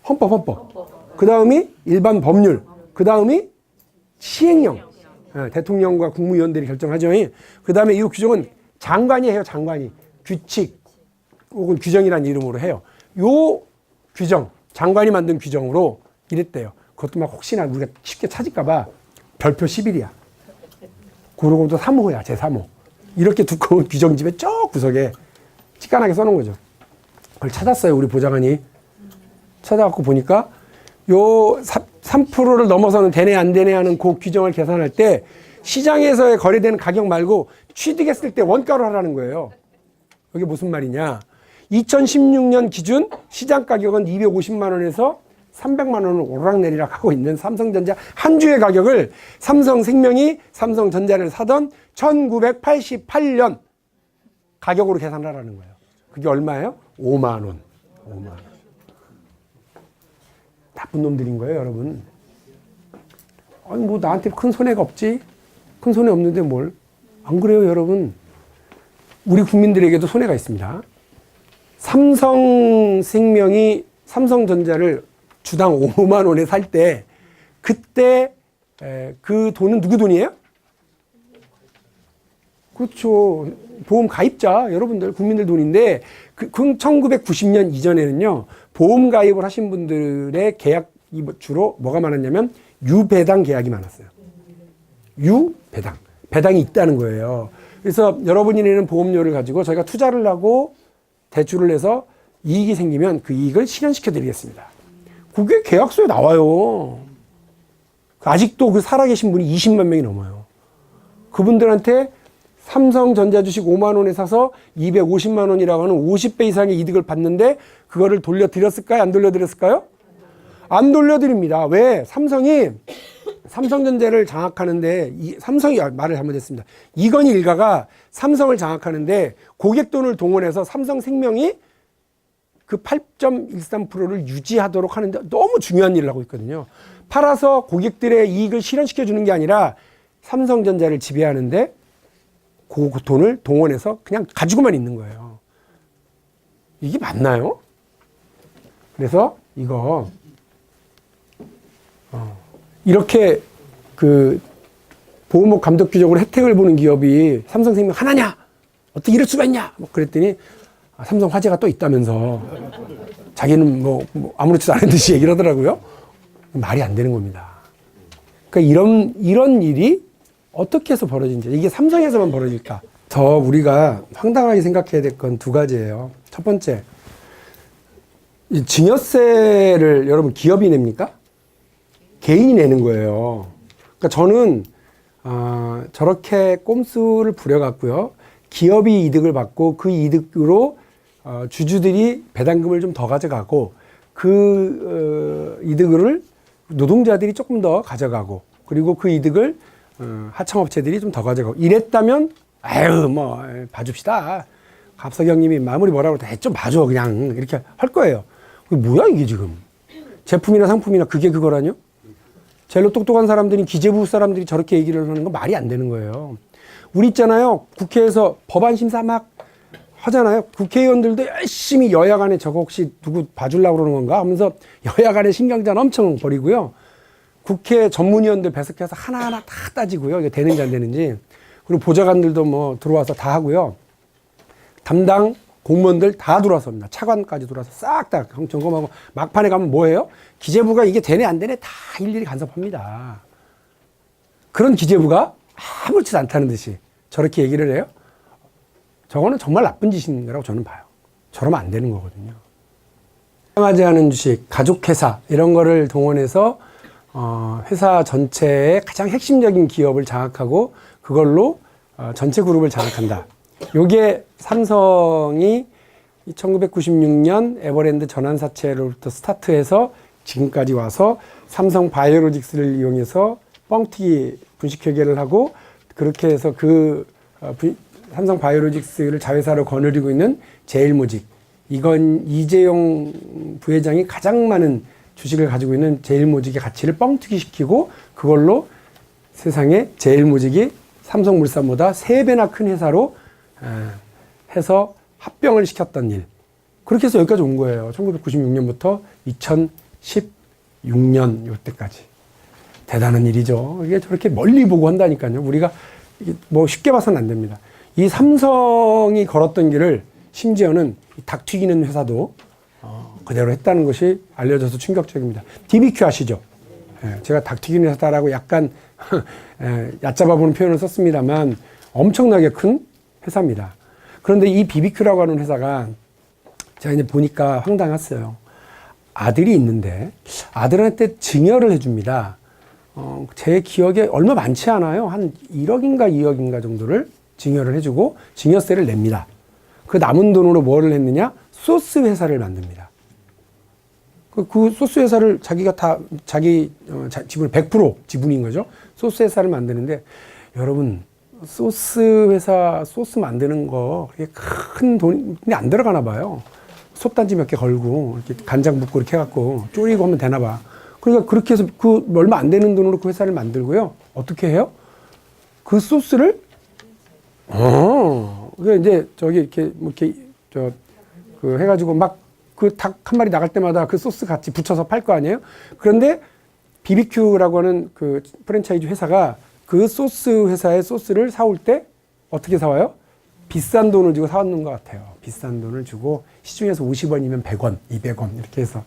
헌법. 그 다음이 일반 법률. 그 다음이 시행령. 대통령과 국무위원들이 결정하죠. 그 다음에 이 규정은 장관이 해요. 장관이. 규칙 혹은 규정이라는 이름으로 해요. 요 규정, 장관이 만든 규정으로 이랬대요. 그것도 막 혹시나 우리가 쉽게 찾을까봐 별표 11이야. 그러고 또 3호야. 제3호. 이렇게 두꺼운 규정집에 쭉 구석에 찌깐하게 써놓은 거죠. 그걸 찾았어요. 우리 보좌관이. 찾아갖고 보니까 요 3%를 넘어서는 되네 안 되네 하는 그 규정을 계산할 때 시장에서의 거래되는 가격 말고 취득했을 때 원가로 하라는 거예요. 이게 무슨 말이냐. 2016년 기준 시장 가격은 250만 원에서 300만 원을 오르락내리락 하고 있는 삼성전자 한 주의 가격을 삼성생명이 삼성전자를 사던 1988년 가격으로 계산하라는 거예요. 그게 얼마예요? 5만 원. 5만 원. 나쁜 놈들인 거예요, 여러분. 아니, 뭐 나한테 큰 손해가 없지? 큰 손해 없는데 뭘? 안 그래요, 여러분? 우리 국민들에게도 손해가 있습니다. 삼성생명이 삼성전자를 주당 5만 원에 살 때 그때 그 돈은 누구 돈이에요? 그렇죠. 보험 가입자 여러분들 국민들 돈인데 그 1990년 이전에는요. 보험 가입을 하신 분들의 계약이 주로 뭐가 많았냐면 유배당 계약이 많았어요. 유배당. 배당이 있다는 거예요. 그래서 여러분이 내는 보험료를 가지고 저희가 투자를 하고 대출을 해서 이익이 생기면 그 이익을 실현시켜 드리겠습니다. 그게 계약서에 나와요. 아직도 그 살아계신 분이 20만 명이 넘어요. 그분들한테 삼성전자 주식 5만 원에 사서 250만 원이라고 하는 50배 이상의 이득을 받는데 그거를 돌려드렸을까요? 안 돌려드렸을까요? 안 돌려드립니다. 왜? 삼성이 삼성전자를 장악하는데 삼성이 말을 잘못했습니다. 이건희 일가가 삼성을 장악하는데 고객 돈을 동원해서 삼성생명이 그 8.13%를 유지하도록 하는데 너무 중요한 일을 하고 있거든요. 팔아서 고객들의 이익을 실현시켜 주는 게 아니라 삼성전자를 지배하는데 그 돈을 동원해서 그냥 가지고만 있는 거예요. 이게 맞나요? 그래서 이거 이렇게 그 보험업 감독 규정으로 혜택을 보는 기업이 삼성생명 하나냐? 어떻게 이럴 수가 있냐? 뭐 그랬더니 삼성 화재가 또 있다면서 자기는 뭐 아무렇지도 않은 듯이 얘기를 하더라고요. 말이 안 되는 겁니다. 그러니까 이런 일이 어떻게 해서 벌어진지, 이게 삼성에서만 벌어질까? 더 우리가 황당하게 생각해야 될 건 두 가지예요. 첫 번째, 이 증여세를 여러분 기업이 냅니까? 개인이 내는 거예요. 그러니까 저는 저렇게 꼼수를 부려갖고요. 기업이 이득을 받고 그 이득으로 주주들이 배당금을 좀 더 가져가고 그 이득을 노동자들이 조금 더 가져가고 그리고 그 이득을 하청업체들이 좀 더 가져가고 이랬다면 아유 뭐 봐줍시다. 갑석 형님이 마무리 뭐라고 좀 봐줘 그냥 이렇게 할 거예요. 뭐야 이게 지금 제품이나 상품이나 그게 그거라뇨? 제일로 똑똑한 사람들이 기재부 사람들이 저렇게 얘기를 하는 건 말이 안 되는 거예요. 우리 있잖아요. 국회에서 법안 심사 막 하잖아요. 국회의원들도 열심히 여야 간에 저거 혹시 누구 봐주려고 그러는 건가 하면서 여야 간에 신경전 엄청 벌이고요. 국회 전문위원들 배석해서 하나하나 다 따지고요. 이게 되는지 안 되는지. 그리고 보좌관들도 뭐 들어와서 다 하고요. 담당 공무원들 다 들어와서 합니다. 차관까지 들어와서 싹 다 점검하고 막판에 가면 뭐예요? 기재부가 이게 되네 안 되네 다 일일이 간섭합니다. 그런 기재부가 아무렇지도 않다는 듯이 저렇게 얘기를 해요? 저거는 정말 나쁜 짓인 거라고 저는 봐요. 저러면 안 되는 거거든요. 사용하지 않은 주식, 가족회사 이런 거를 동원해서 회사 전체의 가장 핵심적인 기업을 장악하고 그걸로 전체 그룹을 장악한다. 요게 삼성이 1996년 에버랜드 전환사채로부터 스타트해서 지금까지 와서 삼성 바이오로직스를 이용해서 뻥튀기 분식회계를 하고 그렇게 해서 삼성 바이오로직스를 자회사로 거느리고 있는 제일모직. 이건 이재용 부회장이 가장 많은 주식을 가지고 있는 제일모직의 가치를 뻥튀기 시키고 그걸로 세상에 제일모직이 삼성물산보다 3배나 큰 회사로 해서 합병을 시켰던 일. 그렇게 해서 여기까지 온 거예요. 1996년부터 2016년 요때까지. 대단한 일이죠. 이게 저렇게 멀리 보고 한다니까요. 우리가 뭐 쉽게 봐서는 안 됩니다. 이 삼성이 걸었던 길을 심지어는 닭 튀기는 회사도 그대로 했다는 것이 알려져서 충격적입니다. BBQ 아시죠? 제가 닭 튀기는 회사다라고 약간 얕잡아보는 표현을 썼습니다만 엄청나게 큰 회사입니다. 그런데 이 BBQ라고 하는 회사가 제가 이제 보니까 황당했어요. 아들이 있는데 아들한테 증여를 해줍니다. 제 기억에 얼마 많지 않아요. 한 1억인가 2억인가 정도를 증여를 해주고 증여세를 냅니다. 그 남은 돈으로 뭐를 했느냐? 소스 회사를 만듭니다. 그 소스 회사를 자기가 다 자기 지분 100% 지분인 거죠. 소스 회사를 만드는데 여러분 소스 회사 소스 만드는 거 그렇게 큰 돈이 안 들어가나 봐요. 솥단지 몇 개 걸고 이렇게 간장 붓고 이렇게 해갖고 졸이고 하면 되나 봐. 그러니까 그렇게 해서 그 얼마 안 되는 돈으로 그 회사를 만들고요. 어떻게 해요? 그 소스를 그게 이제 저기 이렇게 뭐 이렇게 그 해가지고 막 그 닭 한 마리 나갈 때마다 그 소스 같이 붙여서 팔 거 아니에요? 그런데 BBQ라고 하는 그 프랜차이즈 회사가 그 소스 회사의 소스를 사올 때 어떻게 사와요? 비싼 돈을 주고 사왔는 것 같아요. 비싼 돈을 주고 시중에서 50원이면 100원, 200원 이렇게 해서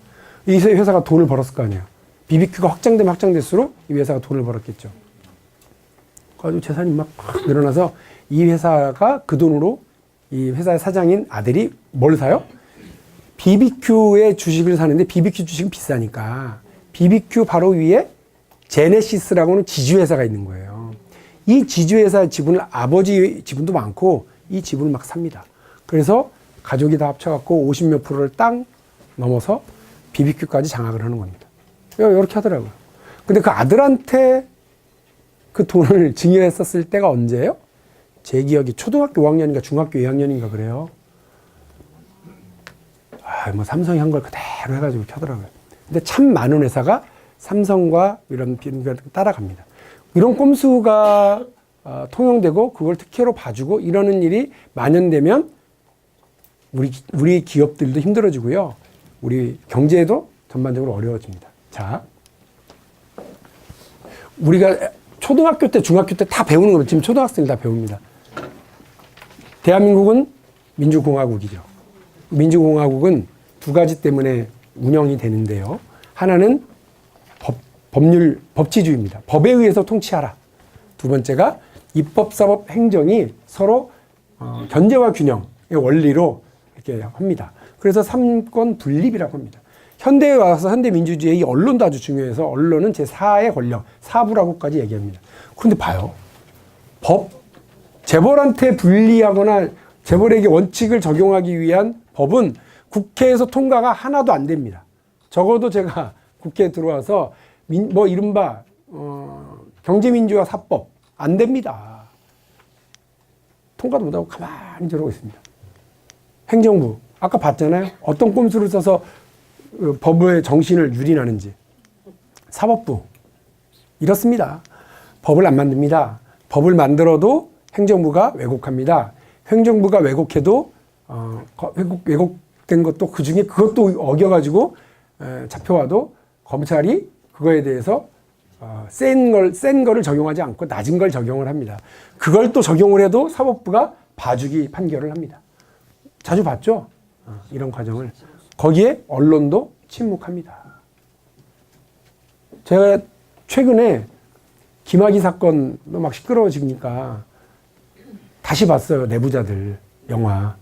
이 회사가 돈을 벌었을 거 아니에요. BBQ가 확장되면 확장될수록 이 회사가 돈을 벌었겠죠. 그래가지고 재산이 막 늘어나서 이 회사가 그 돈으로 이 회사의 사장인 아들이 뭘 사요? BBQ의 주식을 사는데 BBQ 주식은 비싸니까 BBQ 바로 위에 제네시스라고 하는 지주회사가 있는 거예요. 이 지주회사의 지분을 아버지 지분도 많고 이 지분을 막 삽니다. 그래서 가족이 다 합쳐갖고 50몇 %를 딱 넘어서 BBQ까지 장악을 하는 겁니다. 이렇게 하더라고요. 근데 그 아들한테 그 돈을 증여했었을 때가 언제예요? 제 기억이 초등학교 5학년인가 중학교 2학년인가 그래요. 뭐 삼성이 한 걸 그대로 해가지고 켜더라고요. 근데 참 많은 회사가 삼성과 이런 비슷하게 따라갑니다. 이런 꼼수가 통용되고 그걸 특혜로 봐주고 이러는 일이 만연되면 우리 기업들도 힘들어지고요. 우리 경제도 전반적으로 어려워집니다. 자, 우리가 초등학교 때, 중학교 때 다 배우는 거면 지금 초등학생들 다 배웁니다. 대한민국은 민주공화국이죠. 민주공화국은 두 가지 때문에 운영이 되는데요. 하나는 법치주의입니다. 법에 의해서 통치하라. 두 번째가 입법, 사법, 행정이 서로 견제와 균형의 원리로 이렇게 합니다. 그래서 삼권 분립이라고 합니다. 현대에 와서 현대민주주의의 언론도 아주 중요해서 언론은 제4의 권력, 사부라고까지 얘기합니다. 그런데 봐요. 재벌한테 불리하거나 재벌에게 원칙을 적용하기 위한 법은 국회에서 통과가 하나도 안 됩니다. 적어도 제가 국회에 들어와서 이른바 경제민주화 4법 안 됩니다. 통과도 못하고 가만히 저러고 있습니다. 행정부 아까 봤잖아요. 어떤 꼼수를 써서 법의 정신을 유린하는지. 사법부 이렇습니다. 법을 안 만듭니다. 법을 만들어도 행정부가 왜곡합니다. 행정부가 왜곡해도 왜곡된 것도 그 중에 그것도 어겨가지고 잡혀와도 검찰이 그거에 대해서 센 거를 적용하지 않고 낮은 걸 적용을 합니다. 그걸 또 적용을 해도 사법부가 봐주기 판결을 합니다. 자주 봤죠? 이런 과정을. 거기에 언론도 침묵합니다. 제가 최근에 김학의 사건도 막 시끄러워지니까 다시 봤어요. 내부자들 영화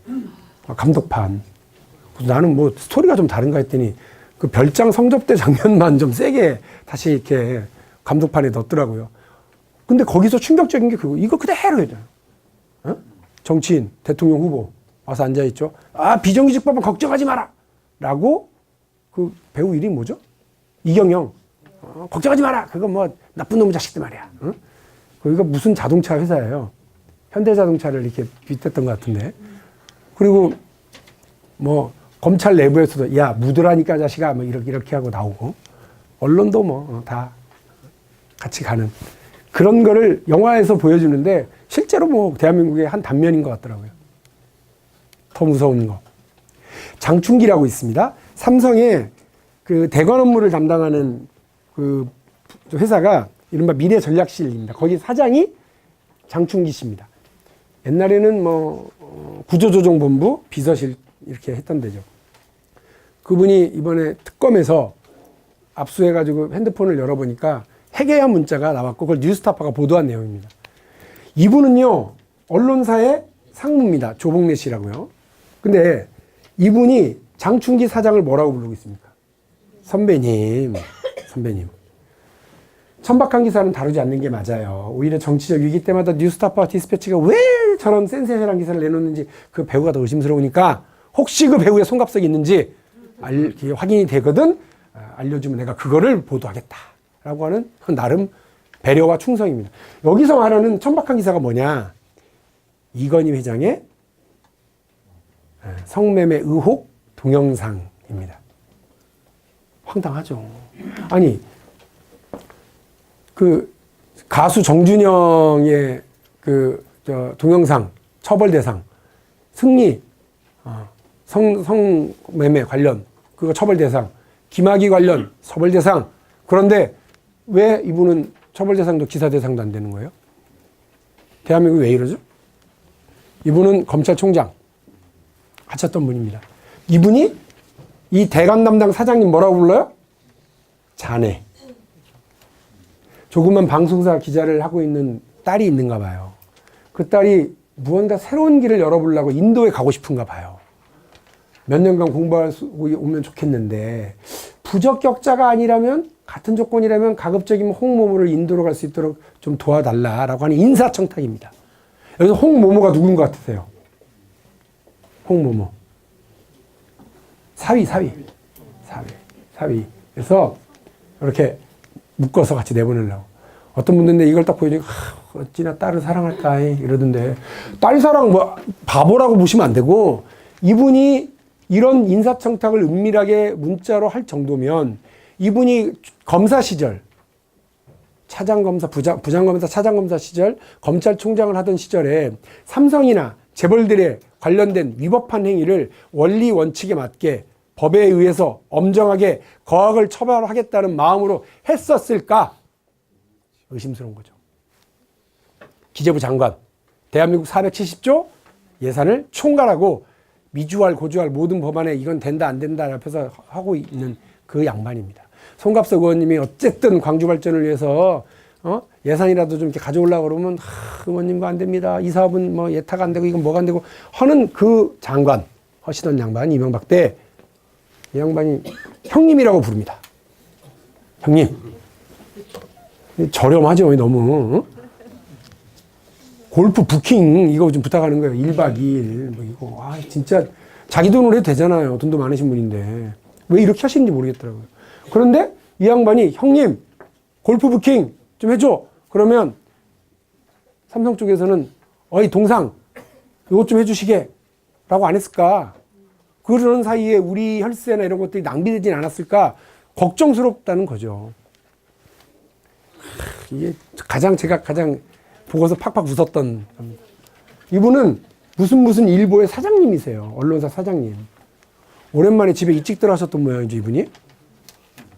감독판. 나는 뭐 스토리가 좀 다른가 했더니 그 별장 성접대 장면만 좀 세게 다시 이렇게 감독판에 넣었더라고요. 근데 거기서 충격적인 게 그거 이거 그대로 해줘요. 어? 정치인 대통령 후보 와서 앉아있죠. 비정규직 법은 걱정하지 마라 라고 그 배우 이름이 뭐죠? 이경영. 걱정하지 마라. 그거 뭐 나쁜 놈의 자식들 말이야. 응? 거기가 무슨 자동차 회사예요. 현대자동차를 이렇게 빗댔던 것 같은데. 그리고 뭐 검찰 내부에서도 야 묻으라니까 자식아 뭐 이렇게 하고 나오고 언론도 뭐 다 같이 가는 그런 거를 영화에서 보여주는데 실제로 뭐 대한민국의 한 단면인 것 같더라고요. 더 무서운 거. 장충기라고 있습니다. 삼성의 그 대관 업무를 담당하는 그 회사가 이른바 미래전략실입니다. 거기 사장이 장충기 씨입니다. 옛날에는 뭐 구조조정본부 비서실 이렇게 했던 데죠. 그분이 이번에 특검에서 압수해가지고 핸드폰을 열어보니까 해괴한 문자가 나왔고 그걸 뉴스타파가 보도한 내용입니다. 이분은요 언론사의 상무입니다. 조봉래 씨라고요. 근데 이분이 장충기 사장을 뭐라고 부르고 있습니까? 선배님. 천박한 기사는 다루지 않는 게 맞아요. 오히려 정치적 위기 때마다 뉴스타파와 디스패치가 왜 저런 센세이션한 기사를 내놓는지 그 배우가 더 의심스러우니까 혹시 그 배우의 손갑석이 있는지 확인이 되거든 알려주면 내가 그거를 보도하겠다 라고 하는 나름 배려와 충성입니다. 여기서 말하는 천박한 기사가 뭐냐? 이건희 회장의 성매매 의혹 동영상입니다. 황당하죠. 아니 그 가수 정준영의 그 동영상 처벌 대상 승리 성매매 관련 그거 처벌 대상 김학의 관련 처벌 대상 그런데 왜 이분은 처벌 대상도 기사 대상도 안 되는 거예요? 대한민국이 왜 이러죠? 이분은 검찰총장 하셨던 분입니다. 이분이 이 대감 담당 사장님 뭐라고 불러요? 자네. 조그만 방송사 기자를 하고 있는 딸이 있는가 봐요. 그 딸이 무언가 새로운 길을 열어보려고 인도에 가고 싶은가 봐요. 몇 년간 공부할 수 오면 좋겠는데 부적격자가 아니라면 같은 조건이라면 가급적이면 홍모모를 인도로 갈 수 있도록 좀 도와달라라고 하는 인사청탁입니다. 여기서 홍모모가 누군 것 같으세요? 홍모모. 사위. 그래서 이렇게 묶어서 같이 내보내려고. 어떤 분들인데 이걸 딱 보여주니까 어찌나 딸을 사랑할까 이러던데 딸 사랑 뭐 바보라고 보시면 안 되고 이분이 이런 인사청탁을 은밀하게 문자로 할 정도면 이분이 검사 시절 차장검사, 부장검사, 차장검사 시절 검찰총장을 하던 시절에 삼성이나 재벌들의 관련된 위법한 행위를 원리 원칙에 맞게 법에 의해서 엄정하게 거악을 처벌하겠다는 마음으로 했었을까? 의심스러운 거죠. 기재부 장관, 대한민국 470조 예산을 총괄하고 미주알, 고주알 모든 법안에 이건 된다 안 된다 앞에서 하고 있는 그 양반입니다. 송갑석 의원님이 어쨌든 광주 발전을 위해서 예산이라도 좀 이렇게 가져오려고 그러면 의원님과 안 됩니다. 이 사업은 뭐 예타가 안 되고 이건 뭐가 안 되고 하는 그 장관, 하시던 양반 이명박 때 이 양반이 형님이라고 부릅니다. 형님. 저렴하죠, 너무. 골프 부킹 이거 좀 부탁하는 거예요. 1박 2일 뭐 이거 진짜 자기 돈으로 해도 되잖아요. 돈도 많으신 분인데 왜 이렇게 하시는지 모르겠더라고요. 그런데 이 양반이 형님 골프 부킹 좀 해줘. 그러면 삼성 쪽에서는 어이 동상 이것 좀 해주시게 라고 안 했을까? 그러는 사이에 우리 혈세나 이런 것들이 낭비되진 않았을까? 걱정스럽다는 거죠. 이게 제가 가장 보고서 팍팍 웃었던 겁니다. 이분은 무슨 일보의 사장님이세요. 언론사 사장님. 오랜만에 집에 일찍 들어가셨던 모양이죠, 이분이.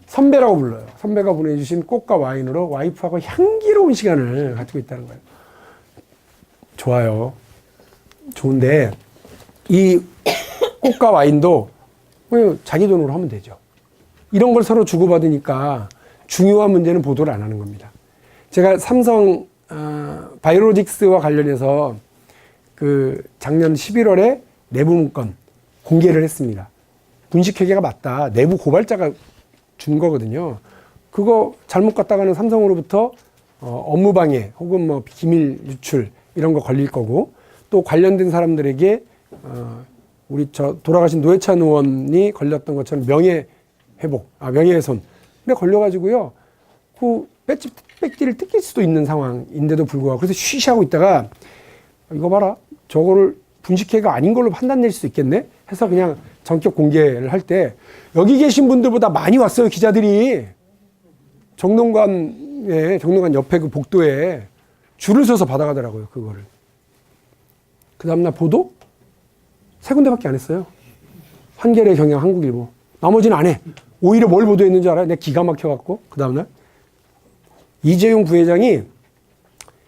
선배라고 불러요. 선배가 보내주신 꽃과 와인으로 와이프하고 향기로운 시간을 가지고 있다는 거예요. 좋아요. 좋은데 이 꽃과 와인도 자기 돈으로 하면 되죠. 이런 걸 서로 주고받으니까 중요한 문제는 보도를 안 하는 겁니다. 제가 삼성 바이오로직스와 관련해서 그 작년 11월에 내부 문건 공개를 했습니다. 분식회계가 맞다. 내부 고발자가 준 거거든요. 그거 잘못 갔다가는 삼성으로부터 업무방해 혹은 뭐 기밀 유출 이런 거 걸릴 거고, 또 관련된 사람들에게 우리 돌아가신 노회찬 의원이 걸렸던 것처럼 명예훼손. 근데 걸려가지고요, 그 배지를 뜯길 수도 있는 상황인데도 불구하고, 그래서 쉬쉬하고 있다가 이거 봐라, 저거를 분식회가 아닌 걸로 판단 낼 수 있겠네 해서 그냥 전격 공개를 할 때 여기 계신 분들보다 많이 왔어요, 기자들이. 정론관 옆에 그 복도에 줄을 서서 받아가더라고요, 그거를. 그 다음날 보도? 3군데밖에 안 했어요. 한겨레, 경향, 한국일보. 나머지는 안 해. 오히려 뭘 보도했는지 알아요? 내가 기가 막혀갖고, 그 다음날. 이재용 부회장이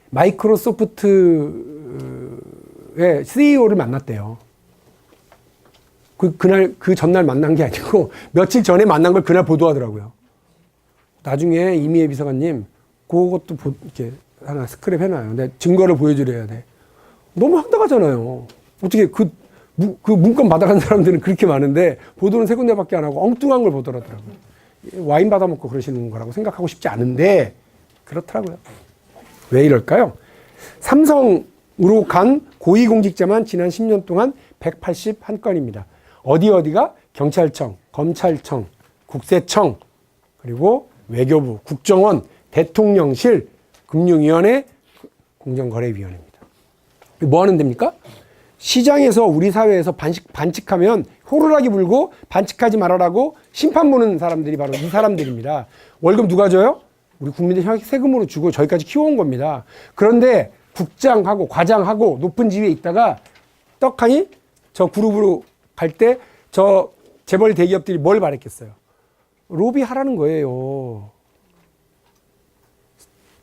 마이크로소프트의 CEO를 만났대요. 그 전날 만난 게 아니고 며칠 전에 만난 걸 그날 보도하더라고요. 나중에 이미애 비서관님, 그것도 이렇게 하나 스크랩 해놔요. 근데 증거를 보여주려야 돼. 너무 황당하잖아요. 어떻게 그 문건 받아간 사람들은 그렇게 많은데 보도는 3군데밖에 안 하고 엉뚱한 걸 보더라고요. 와인 받아먹고 그러시는 거라고 생각하고 싶지 않은데 그렇더라고요. 왜 이럴까요? 삼성으로 간 고위공직자만 지난 10년 동안 181건입니다. 어디가? 경찰청, 검찰청, 국세청, 그리고 외교부, 국정원, 대통령실, 금융위원회, 공정거래위원회입니다. 뭐 하는 데입니까? 시장에서 우리 사회에서 반칙하면 호루라기 불고 반칙하지 말아라고 심판 보는 사람들이 바로 이 사람들입니다. 월급 누가 줘요? 우리 국민들 세금으로 주고 저희까지 키워온 겁니다. 그런데 국장하고 과장하고 높은 지위에 있다가 떡하니 저 그룹으로 갈 때 저 재벌 대기업들이 뭘 바랬겠어요? 로비하라는 거예요.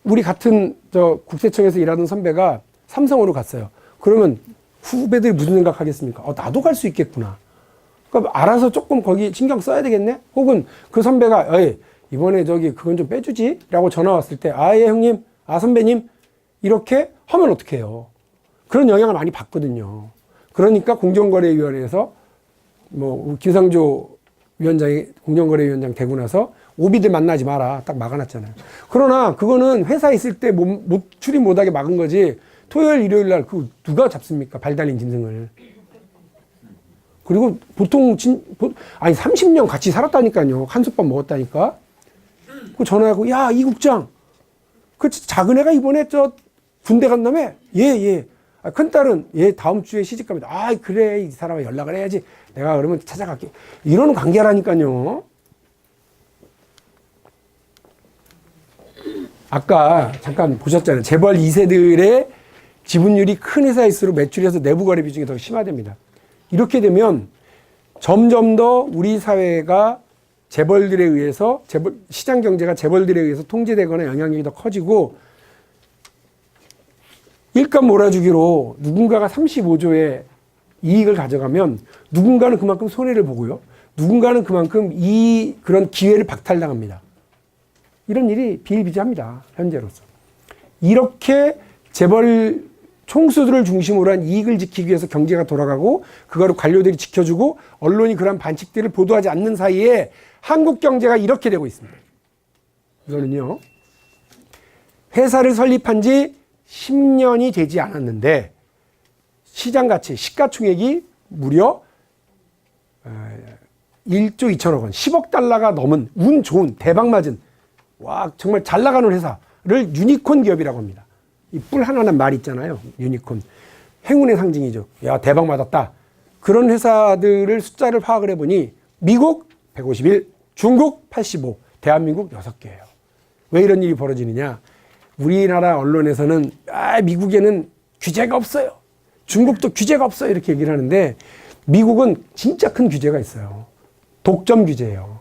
우리 같은 저 국세청에서 일하던 선배가 삼성으로 갔어요. 그러면 후배들이 무슨 생각하겠습니까? 나도 갈 수 있겠구나. 그러니까 알아서 조금 거기 신경 써야 되겠네? 혹은 그 선배가 이번에 그건 좀 빼주지? 라고 전화 왔을 때 예 형님, 선배님 이렇게 하면 어떡 해요? 그런 영향을 많이 받거든요. 그러니까 공정거래위원회에서 김상조 위원장이 공정거래위원장 되고 나서 오비들 만나지 마라 딱 막아놨잖아요. 그러나 그거는 회사에 있을 때 출입 못하게 막은 거지, 토요일 일요일 날 누가 잡습니까? 발 달린 짐승을. 그리고 보통 30년 같이 살았다니까요. 한솥밥 먹었다니까. 그 전화하고 이 국장, 그 작은 애가 이번에 군대 간다며? 예. 큰딸은 다음 주에 시집 갑니다. 그래, 이 사람과 연락을 해야지. 내가 그러면 찾아갈게. 이러는 관계라니까요. 아까 잠깐 보셨잖아요. 재벌 2세들의 지분율이 큰 회사일수록 매출에서 내부 거래 비중이 더 심화됩니다. 이렇게 되면 점점 더 우리 사회가 재벌들에 의해서 시장 경제가 재벌들에 의해서 통제되거나 영향력이 더 커지고, 일감 몰아주기로 누군가가 35조의 이익을 가져가면 누군가는 그만큼 손해를 보고요. 누군가는 그만큼 그런 기회를 박탈당합니다. 이런 일이 비일비재합니다. 현재로서. 이렇게 재벌 총수들을 중심으로 한 이익을 지키기 위해서 경제가 돌아가고 그거를 관료들이 지켜주고 언론이 그런 반칙들을 보도하지 않는 사이에 한국 경제가 이렇게 되고 있습니다. 이거는요, 회사를 설립한 지 10년이 되지 않았는데 시장 가치, 시가총액이 무려 1조 2천억 원, 10억 달러가 넘은 운 좋은 대박 맞은 정말 잘 나가는 회사를 유니콘 기업이라고 합니다. 이 뿔 하나는 말 있잖아요. 유니콘. 행운의 상징이죠. 대박 맞았다. 그런 회사들을 숫자를 파악을 해보니 미국 151, 중국 85, 대한민국 6개예요. 왜 이런 일이 벌어지느냐? 우리나라 언론에서는 미국에는 규제가 없어요. 중국도 규제가 없어 이렇게 얘기를 하는데 미국은 진짜 큰 규제가 있어요. 독점 규제예요.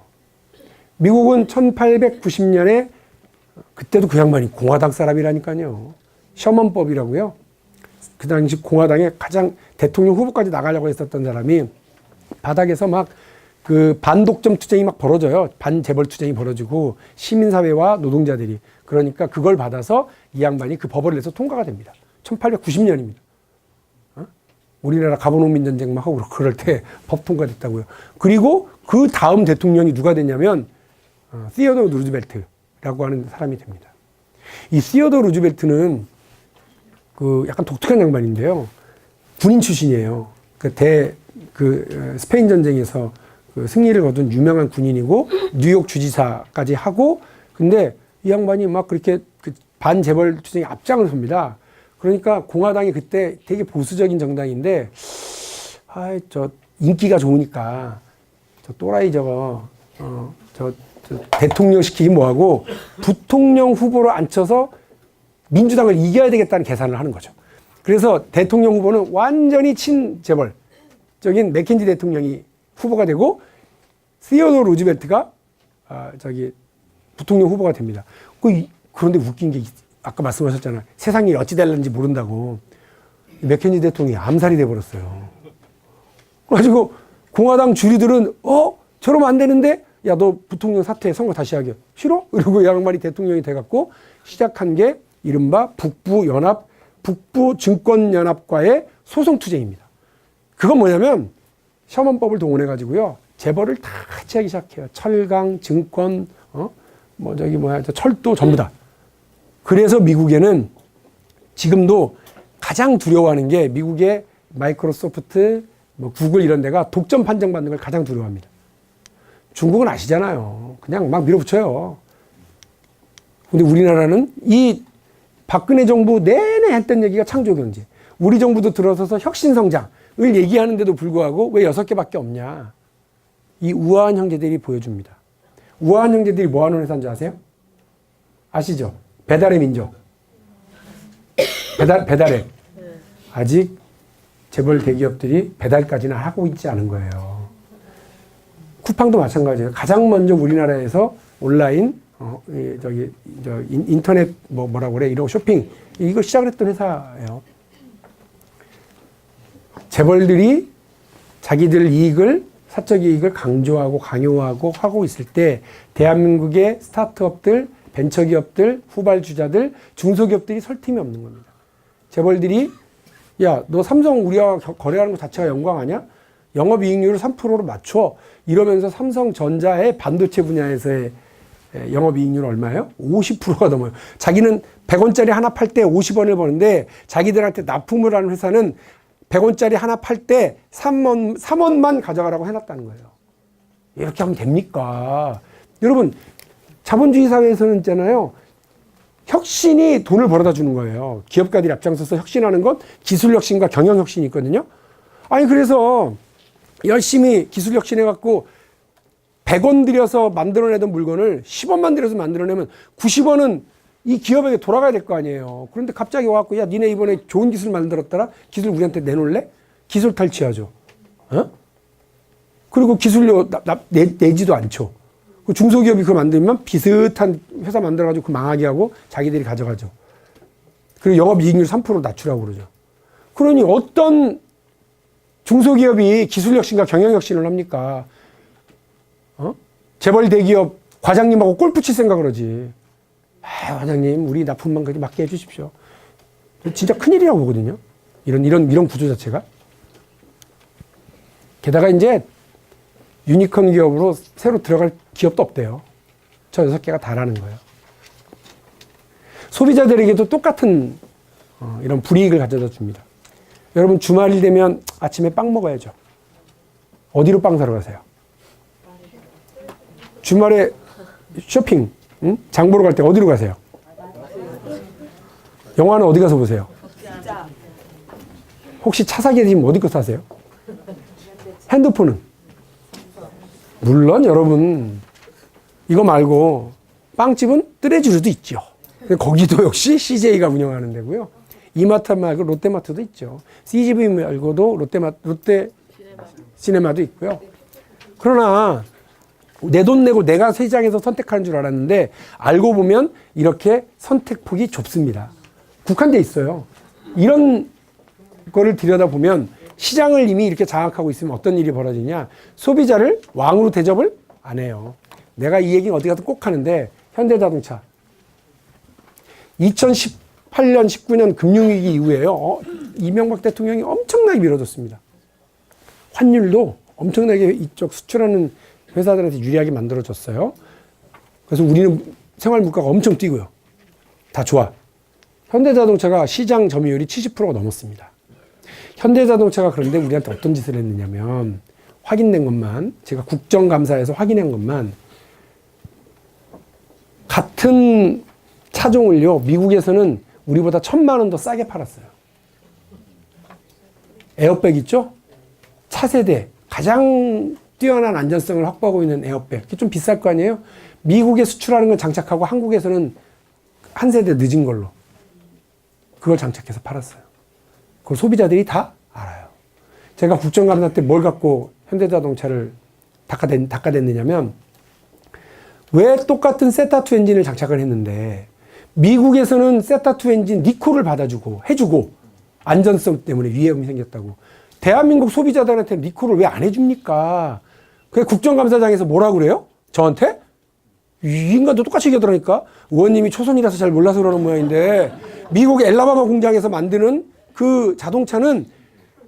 미국은 1890년에 그때도 그 양반이 공화당 사람이라니까요. 셔먼법이라고요. 그 당시 공화당의 가장 대통령 후보까지 나가려고 했었던 사람이 바닥에서 막 그 반독점 투쟁이 막 벌어져요. 반재벌 투쟁이 벌어지고 시민사회와 노동자들이. 그러니까 그걸 받아서 이 양반이 그 법을 내서 통과가 됩니다. 1890년입니다. 우리나라 가보농민 전쟁 막 하고 그럴 때 법 통과됐다고요. 그리고 그 다음 대통령이 누가 됐냐면 시어더 루즈벨트라고 하는 사람이 됩니다. 이 시어더 루즈벨트는 그 약간 독특한 양반인데요. 군인 출신이에요. 스페인 전쟁에서 그 승리를 거둔 유명한 군인이고 뉴욕 주지사까지 하고 근데 이 양반이 막 그렇게 그 반재벌 투쟁에 앞장을 섭니다. 그러니까 공화당이 그때 되게 보수적인 정당인데 저 인기가 좋으니까 저 또라이 저거 저 대통령 시키기 뭐하고 부통령 후보로 앉혀서 민주당을 이겨야 되겠다는 계산을 하는 거죠. 그래서 대통령 후보는 완전히 친재벌적인 맥켄지 대통령이 후보가 되고 시어더 루즈벨트가 부통령 후보가 됩니다. 그런데 웃긴 게 아까 말씀하셨잖아요. 세상이 어찌 될는지 모른다고. 맥켄지 대통령이 암살이 돼버렸어요. 그래가지고 공화당 주류들은 저러면 안 되는데 야 너 부통령 사퇴 선거 다시 하게 싫어? 그리고 이 양반이 대통령이 돼갖고 시작한 게 이른바 북부증권연합과의 소송투쟁입니다. 그건 뭐냐면 셔먼법을 동원해가지고요. 재벌을 다 해체하기 시작해요. 철강, 증권, 철도 전부 다. 그래서 미국에는 지금도 가장 두려워하는 게 미국의 마이크로소프트, 구글 이런 데가 독점 판정받는 걸 가장 두려워합니다. 중국은 아시잖아요. 그냥 막 밀어붙여요. 근데 우리나라는 이 박근혜 정부 내내 했던 얘기가 창조경제. 우리 정부도 들어서서 혁신성장을 얘기하는데도 불구하고 왜 6개밖에 없냐. 이 우아한 형제들이 보여줍니다. 우아한 형제들이 뭐 하는 회사인 줄 아세요? 아시죠? 배달의 민족. 배달앱. 아직 재벌 대기업들이 배달까지는 하고 있지 않은 거예요. 쿠팡도 마찬가지예요. 가장 먼저 우리나라에서 온라인, 인터넷 뭐라고 그래? 이런 쇼핑. 이거 시작을 했던 회사예요. 재벌들이 자기들 이익을, 사적 이익을 강조하고 강요하고 하고 있을 때 대한민국의 스타트업들, 벤처기업들, 후발주자들, 중소기업들이 설 틈이 없는 겁니다. 재벌들이 야, 너 삼성 우리와 거래하는 것 자체가 영광 아니야? 영업이익률을 3%로 맞춰. 이러면서 삼성전자의 반도체 분야에서의 영업이익률 얼마예요? 50%가 넘어요. 자기는 100원짜리 하나 팔 때 50원을 버는데 자기들한테 납품을 하는 회사는 100원짜리 하나 팔 때 3원만 가져가라고 해놨다는 거예요. 이렇게 하면 됩니까? 여러분, 자본주의 사회에서는 있잖아요. 혁신이 돈을 벌어다 주는 거예요. 기업가들이 앞장서서 혁신하는 건 기술 혁신과 경영 혁신이 있거든요. 아니, 그래서 열심히 기술 혁신해갖고 100원 들여서 만들어내던 물건을 10원만 들여서 만들어내면 90원은 이 기업에게 돌아가야 될 거 아니에요. 그런데 갑자기 와갖고 야, 니네 이번에 좋은 기술 만들었더라? 기술 우리한테 내놓을래? 기술 탈취하죠. 그리고 기술료 내지도 않죠. 그 중소기업이 그걸 만들면 비슷한 회사 만들어가지고 그 망하게 하고 자기들이 가져가죠. 그리고 영업이익률 3% 낮추라고 그러죠. 그러니 어떤 중소기업이 기술혁신과 경영혁신을 합니까? 재벌 대기업 과장님하고 골프 칠 생각을 하지. 과장님, 우리 납품만 그렇게 맞게 해주십시오. 진짜 큰일이라고 보거든요. 이런 구조 자체가. 게다가 이제 유니콘 기업으로 새로 들어갈 기업도 없대요. 저 6개가 다라는 거예요. 소비자들에게도 똑같은 이런 불이익을 가져다 줍니다. 여러분, 주말이 되면 아침에 빵 먹어야죠. 어디로 빵 사러 가세요? 주말에 쇼핑, 장 보러 갈 때 어디로 가세요? 영화는 어디 가서 보세요? 혹시 차 사게 되면 어디 거 사세요? 핸드폰은? 물론 여러분, 이거 말고 빵집은 뜨레주르도 있죠. 거기도 역시 CJ가 운영하는 데고요. 이마트 말고 롯데마트도 있죠. CGV 말고도 롯데 시네마도 있고요. 그러나 내 돈 내고 내가 시장에서 선택하는 줄 알았는데 알고 보면 이렇게 선택폭이 좁습니다. 국한돼 있어요. 이런 거를 들여다보면 시장을 이미 이렇게 장악하고 있으면 어떤 일이 벌어지냐. 소비자를 왕으로 대접을 안 해요. 내가 이 얘기는 어디 가서 꼭 하는데 현대자동차 2018년 19년 금융위기 이후에요. 이명박 대통령이 엄청나게 밀어줬습니다. 환율도 엄청나게 이쪽 수출하는 회사들한테 유리하게 만들어줬어요. 그래서 우리는 생활 물가가 엄청 뛰고요. 다 좋아. 현대자동차가 시장 점유율이 70%가 넘었습니다. 현대자동차가 그런데 우리한테 어떤 짓을 했느냐면 확인된 것만 제가 국정감사에서 확인한 것만 같은 차종을요 미국에서는 우리보다 1,000만 원 더 싸게 팔았어요. 에어백 있죠? 차세대 가장 뛰어난 안전성을 확보하고 있는 에어백. 그게 좀 비쌀 거 아니에요? 미국에 수출하는 건 장착하고 한국에서는 한 세대 늦은 걸로 그걸 장착해서 팔았어요. 그걸 소비자들이 다 알아요. 제가 국정감사 때 뭘 갖고 현대자동차를 닦아댔느냐면 왜 똑같은 세타2 엔진을 장착을 했는데 미국에서는 세타2 엔진 리콜을 받아주고 해주고 안전성 때문에 위험이 생겼다고 대한민국 소비자들한테 리콜을 왜 안 해줍니까? 그게 국정감사장에서 뭐라 그래요? 저한테? 이 인간도 똑같이 얘기하더라니까. 의원님이 초선이라서 잘 몰라서 그러는 모양인데 미국 엘라바마 공장에서 만드는 그 자동차는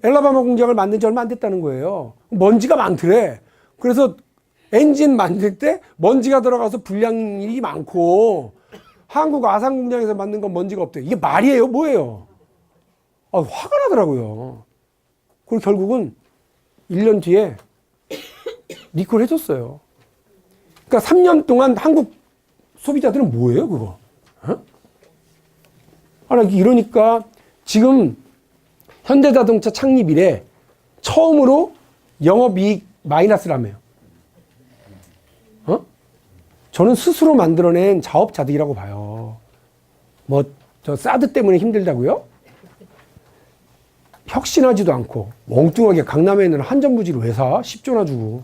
엘라바마 공장을 만든 지 얼마 안 됐다는 거예요. 먼지가 많더래. 그래서 엔진 만들 때 먼지가 들어가서 불량이 많고 한국 아산 공장에서 만든 건 먼지가 없대요. 이게 말이에요? 뭐예요? 화가 나더라고요. 그리고 결국은 1년 뒤에 리콜 해줬어요. 그러니까 3년 동안 한국 소비자들은 뭐예요, 그거? 이러니까 지금 현대자동차 창립 이래 처음으로 영업이익 마이너스라며요. 저는 스스로 만들어낸 자업자득이라고 봐요. 저 사드 때문에 힘들다고요? 혁신하지도 않고 엉뚱하게 강남에 있는 한전부지를 왜 사? 10조나 주고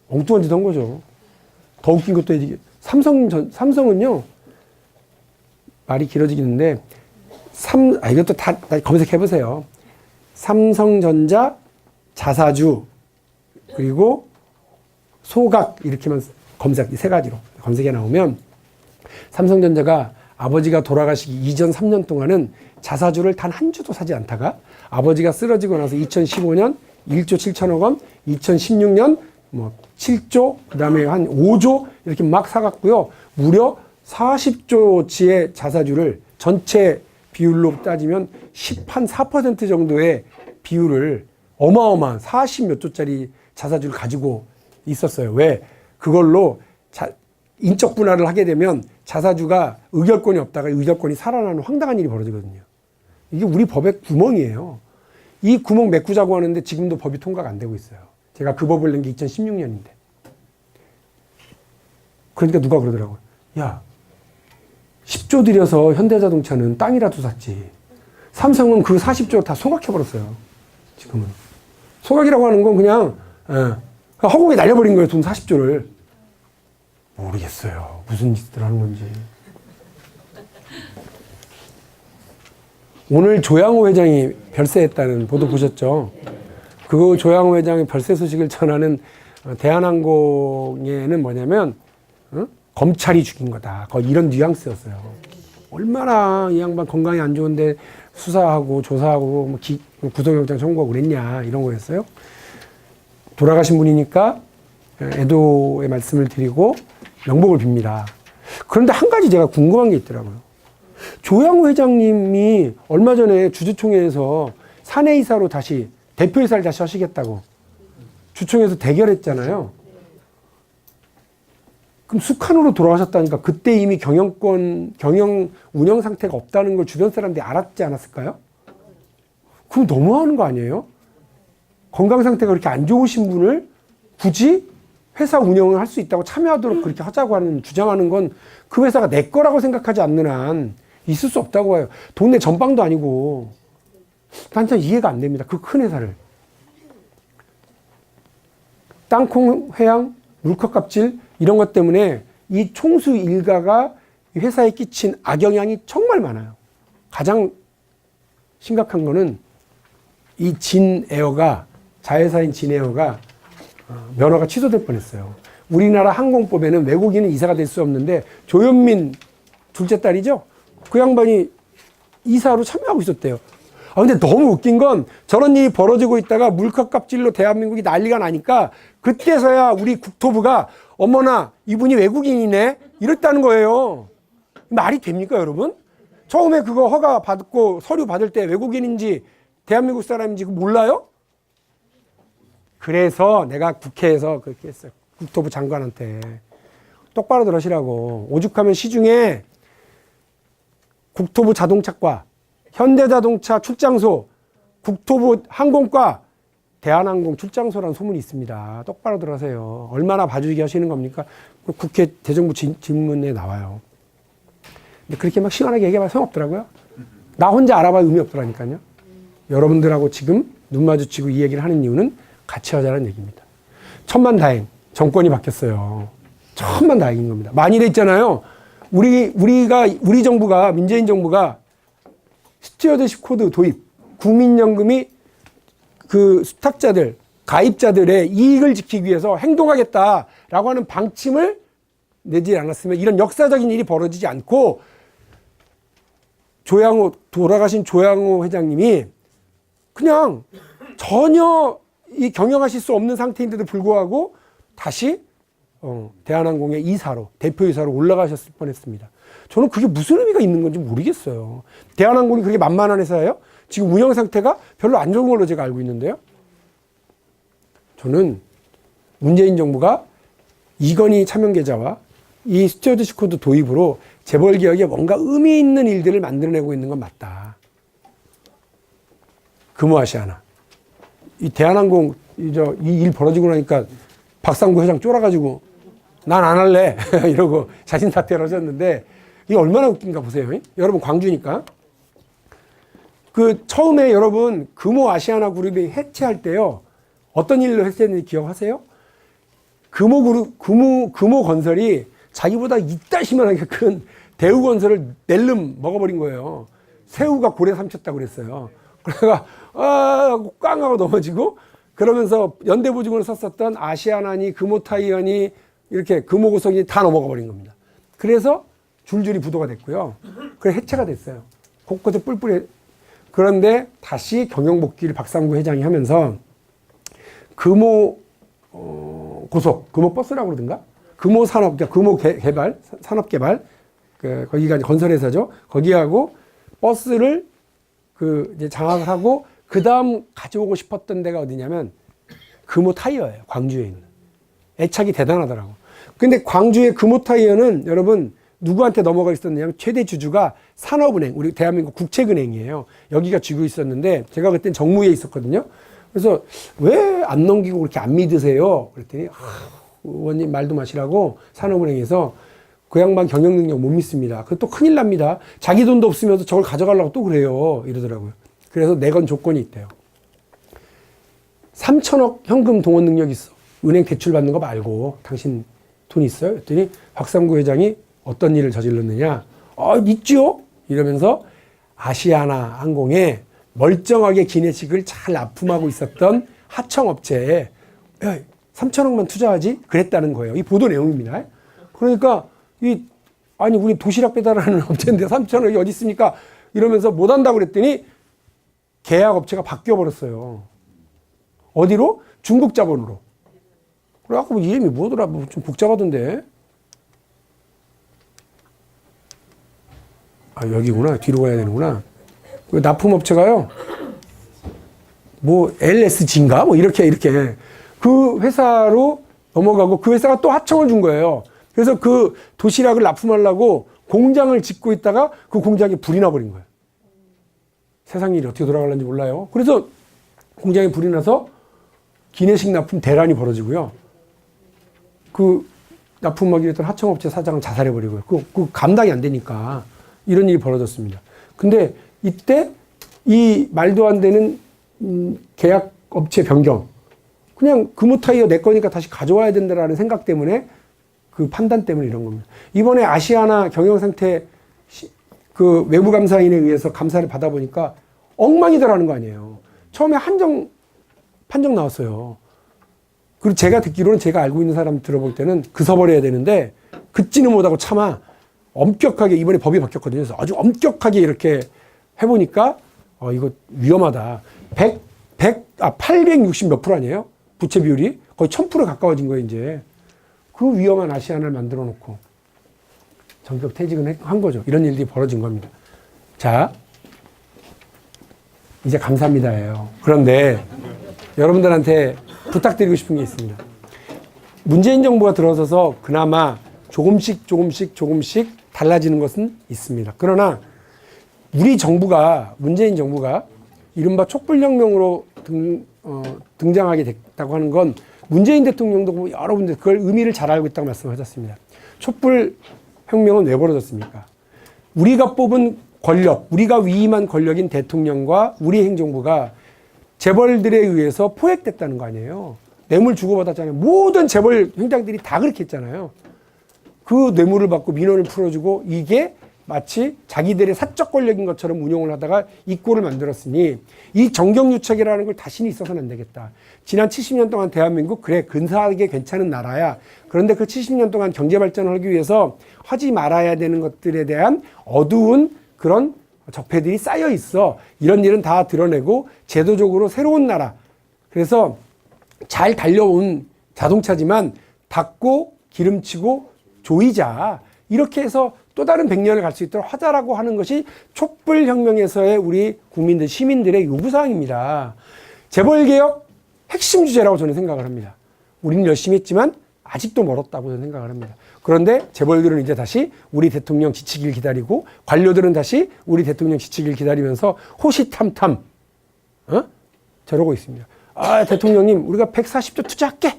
엉뚱한 짓 한 거죠. 더 웃긴 것도 삼성은요 말이 길어지겠는데 이것도 다 검색해 보세요. 삼성전자 자사주 그리고 소각 이렇게만 검색 이 세 가지로 검색에 나오면 삼성전자가 아버지가 돌아가시기 이전 3년 동안은 자사주를 단 한 주도 사지 않다가 아버지가 쓰러지고 나서 2015년 1조 7천억 원, 2016년 7조, 그 다음에 한 5조 이렇게 막 사갔고요. 무려 40조치의 자사주를 전체 비율로 따지면 4% 정도의 비율을 어마어마한 40몇 조짜리 자사주를 가지고 있었어요. 왜? 그걸로 인적 분할을 하게 되면 자사주가 의결권이 없다가 의결권이 살아나는 황당한 일이 벌어지거든요. 이게 우리 법의 구멍이에요. 이 구멍 메꾸자고 하는데 지금도 법이 통과가 안 되고 있어요. 제가 그 법을 낸 게 2016년인데. 그러니까 누가 그러더라고요. 야, 10조 들여서 현대자동차는 땅이라도 샀지. 삼성은 그 40조 다 소각해버렸어요. 지금은. 소각이라고 하는 건 그냥 허공에 날려버린 거예요. 돈 40조를. 모르겠어요. 무슨 짓을 하는 건지. 오늘 조양호 회장이 별세했다는 보도 보셨죠? 그 조양호 회장의 별세 소식을 전하는 대한항공에는 뭐냐면 검찰이 죽인 거다. 거의 이런 뉘앙스였어요. 얼마나 이 양반 건강이 안 좋은데 수사하고 조사하고 구속영장 청구하고 그랬냐 이런 거였어요. 돌아가신 분이니까 애도의 말씀을 드리고 명복을 빕니다. 그런데 한 가지 제가 궁금한 게 있더라고요. 조양호 회장님이 얼마 전에 주주총회에서 사내이사로 다시 대표이사를 다시 하시겠다고 주총에서 대결했잖아요. 그럼 숙한으로 돌아가셨다니까 그때 이미 경영 운영 상태가 없다는 걸 주변 사람들이 알았지 않았을까요? 그럼 너무하는 거 아니에요? 건강 상태가 그렇게 안 좋으신 분을 굳이 회사 운영을 할 수 있다고 참여하도록 그렇게 하자고 주장하는 건 그 회사가 내 거라고 생각하지 않는 한 있을 수 없다고 해요. 동네 전방도 아니고. 난 참 이해가 안 됩니다. 그 큰 회사를. 땅콩 회항, 물컵 갑질 이런 것 때문에 이 총수 일가가 회사에 끼친 악영향이 정말 많아요. 가장 심각한 거는 이 진에어가, 자회사인 진에어가 면허가 취소될 뻔했어요. 우리나라 항공법에는 외국인은 이사가 될 수 없는데 조현민 둘째 딸이죠. 그 양반이 이사로 참여하고 있었대요. 근데 너무 웃긴 건 저런 일이 벌어지고 있다가 물컵 갑질로 대한민국이 난리가 나니까 그때서야 우리 국토부가 어머나 이분이 외국인이네 이랬다는 거예요. 말이 됩니까 여러분? 처음에 그거 허가 받고 서류 받을 때 외국인인지 대한민국 사람인지 몰라요? 그래서 내가 국회에서 그렇게 했어요. 국토부 장관한테 똑바로 들으시라고. 오죽하면 시중에 국토부 자동차과, 현대자동차 출장소, 국토부 항공과, 대한항공 출장소라는 소문이 있습니다. 똑바로 들으세요. 얼마나 봐주기 하시는 겁니까? 국회 대정부 질문에 나와요. 근데 그렇게 막 시원하게 얘기해봐 소용없더라고요. 나 혼자 알아봐 의미 없더라니까요. 여러분들하고 지금 눈 마주치고 이 얘기를 하는 이유는 같이 하자는 얘기입니다. 천만다행 정권이 바뀌었어요. 천만다행인 겁니다. 만일에 있잖아요. 우리 정부가 문재인 정부가 스튜어드십 코드 도입, 국민연금이 그 수탁자들, 가입자들의 이익을 지키기 위해서 행동하겠다라고 하는 방침을 내지 않았으면 이런 역사적인 일이 벌어지지 않고 돌아가신 조양호 회장님이 그냥 전혀 이 경영하실 수 없는 상태인데도 불구하고 다시 대한항공의 이사로, 대표이사로 올라가셨을 뻔했습니다. 저는 그게 무슨 의미가 있는 건지 모르겠어요. 대한항공이 그렇게 만만한 회사예요? 지금 운영 상태가 별로 안 좋은 걸로 제가 알고 있는데요. 저는 문재인 정부가 이건희 차명계좌와 이 스튜어드십 코드 도입으로 재벌 개혁에 뭔가 의미 있는 일들을 만들어내고 있는 건 맞다. 금호아시아나. 이 대한항공 이 일 벌어지고 나니까 박상구 회장 쫄아가지고 난 안 할래 이러고 자신 사퇴를 하셨는데 이게 얼마나 웃긴가 보세요. 여러분 광주니까. 그 처음에 여러분 금호아시아나 그룹이 해체할 때요. 어떤 일로 해체했는지 기억하세요? 금호건설이 자기보다 이따시만하게 큰 대우건설을 낼름 먹어버린 거예요. 새우가 고래 삼켰다고 그랬어요. 그래가 꽝 하고 넘어지고 그러면서 연대보증을 썼었던 아시아나니 금호타이어니 이렇게 금호고속이 다 넘어가 버린 겁니다. 그래서 줄줄이 부도가 됐고요. 그래 해체가 됐어요. 곳곳에 뿔뿔이. 그런데 다시 경영복귀를 박상구 회장이 하면서 금호 고속, 금호버스라고 그러든가? 금호산업, 금호개발, 산업개발, 거기가 건설회사죠. 거기하고 버스를 이제 장악을 하고 그 다음 가져오고 싶었던 데가 어디냐면 금호타이어예요. 광주에 있는. 애착이 대단하더라고. 근데 광주의 금호타이어는 여러분 누구한테 넘어가 있었느냐면 최대 주주가 산업은행, 우리 대한민국 국책은행이에요. 여기가 쥐고 있었는데 제가 그땐 정무위에 있었거든요. 그래서 왜 안 넘기고 그렇게 안 믿으세요? 그랬더니 의원님 말도 마시라고 산업은행에서 그 양반 경영 능력 못 믿습니다. 그거 또 큰일 납니다. 자기 돈도 없으면서 저걸 가져가려고 또 그래요. 이러더라고요. 그래서 내건 조건이 있대요. 3천억 현금 동원 능력 있어. 은행 대출 받는 거 말고 당신 돈 있어요? 그랬더니 박상구 회장이 어떤 일을 저질렀느냐. 있죠? 이러면서 아시아나 항공에 멀쩡하게 기내식을 잘 납품하고 있었던 하청업체에 3천억만 투자하지? 그랬다는 거예요. 이 보도 내용입니다. 그러니까 우리 도시락 배달하는 업체인데 3천억이 어디 있습니까? 이러면서 못한다고 그랬더니 계약 업체가 바뀌어 버렸어요. 어디로? 중국 자본으로. 그래갖고 이름이 뭐더라? 좀 복잡하던데. 여기구나. 뒤로 가야 되는구나. 그 납품업체가요. LSG인가? 이렇게. 그 회사로 넘어가고 그 회사가 또 하청을 준 거예요. 그래서 그 도시락을 납품하려고 공장을 짓고 있다가 그 공장에 불이 나버린 거예요. 세상 일이 어떻게 돌아가는지 몰라요. 그래서 공장에 불이 나서 기내식 납품 대란이 벌어지고요. 그 납품하기로 했던 하청업체 사장은 자살해버리고요. 그 감당이 안 되니까 이런 일이 벌어졌습니다. 근데 이때 이 말도 안 되는 계약 업체 변경, 그냥 금호타이어 내 거니까 다시 가져와야 된다라는 생각 때문에, 그 판단 때문에 이런 겁니다. 이번에 아시아나 경영상태 그 외부 감사인에 의해서 감사를 받아보니까 엉망이더라는 거 아니에요. 처음에 판정 나왔어요. 그리고 제가 듣기로는, 제가 알고 있는 사람 들어볼 때는 그서버려야 되는데 듣지는 못하고 차마 엄격하게, 이번에 법이 바뀌었거든요. 그래서 아주 엄격하게 이렇게 해보니까 이거 위험하다. 860 몇 프로 아니에요? 부채 비율이 거의 1000% 가까워진 거예요, 이제. 그 위험한 아시아나를 만들어 놓고 전격 퇴직은 한 거죠. 이런 일들이 벌어진 겁니다. 자, 이제 감사합니다예요. 그런데 여러분들한테 부탁드리고 싶은 게 있습니다. 문재인 정부가 들어서서 그나마 조금씩 달라지는 것은 있습니다. 그러나 우리 정부가, 문재인 정부가 이른바 촛불혁명으로 등장하게 됐다고 하는 건, 문재인 대통령도 여러분들 그걸 의미를 잘 알고 있다고 말씀하셨습니다. 촛불혁명은 왜 벌어졌습니까? 우리가 뽑은 권력, 우리가 위임한 권력인 대통령과 우리 행정부가 재벌들에 의해서 포획됐다는 거 아니에요. 뇌물 주고받았잖아요. 모든 재벌 행장들이 다 그렇게 했잖아요. 그 뇌물을 받고 민원을 풀어주고, 이게 마치 자기들의 사적 권력인 것처럼 운용을 하다가 이 꼴을 만들었으니, 이 정경유착이라는 걸 다시는 있어서는 안 되겠다. 지난 70년 동안 대한민국, 그래 근사하게 괜찮은 나라야. 그런데 그 70년 동안 경제 발전을 하기 위해서 하지 말아야 되는 것들에 대한 어두운 그런 적폐들이 쌓여 있어. 이런 일은 다 드러내고 제도적으로 새로운 나라. 그래서 잘 달려온 자동차지만 닦고 기름치고 조이자. 이렇게 해서 또 다른 100년을 갈 수 있도록 하자라고 하는 것이 촛불혁명에서의 우리 국민들, 시민들의 요구사항입니다. 재벌개혁 핵심 주제라고 저는 생각을 합니다. 우리는 열심히 했지만 아직도 멀었다고 저는 생각을 합니다. 그런데 재벌들은 이제 다시 우리 대통령 지치길 기다리고, 관료들은 다시 우리 대통령 지치길 기다리면서 호시탐탐 저러고 있습니다. 아, 대통령님 우리가 140조 투자할게.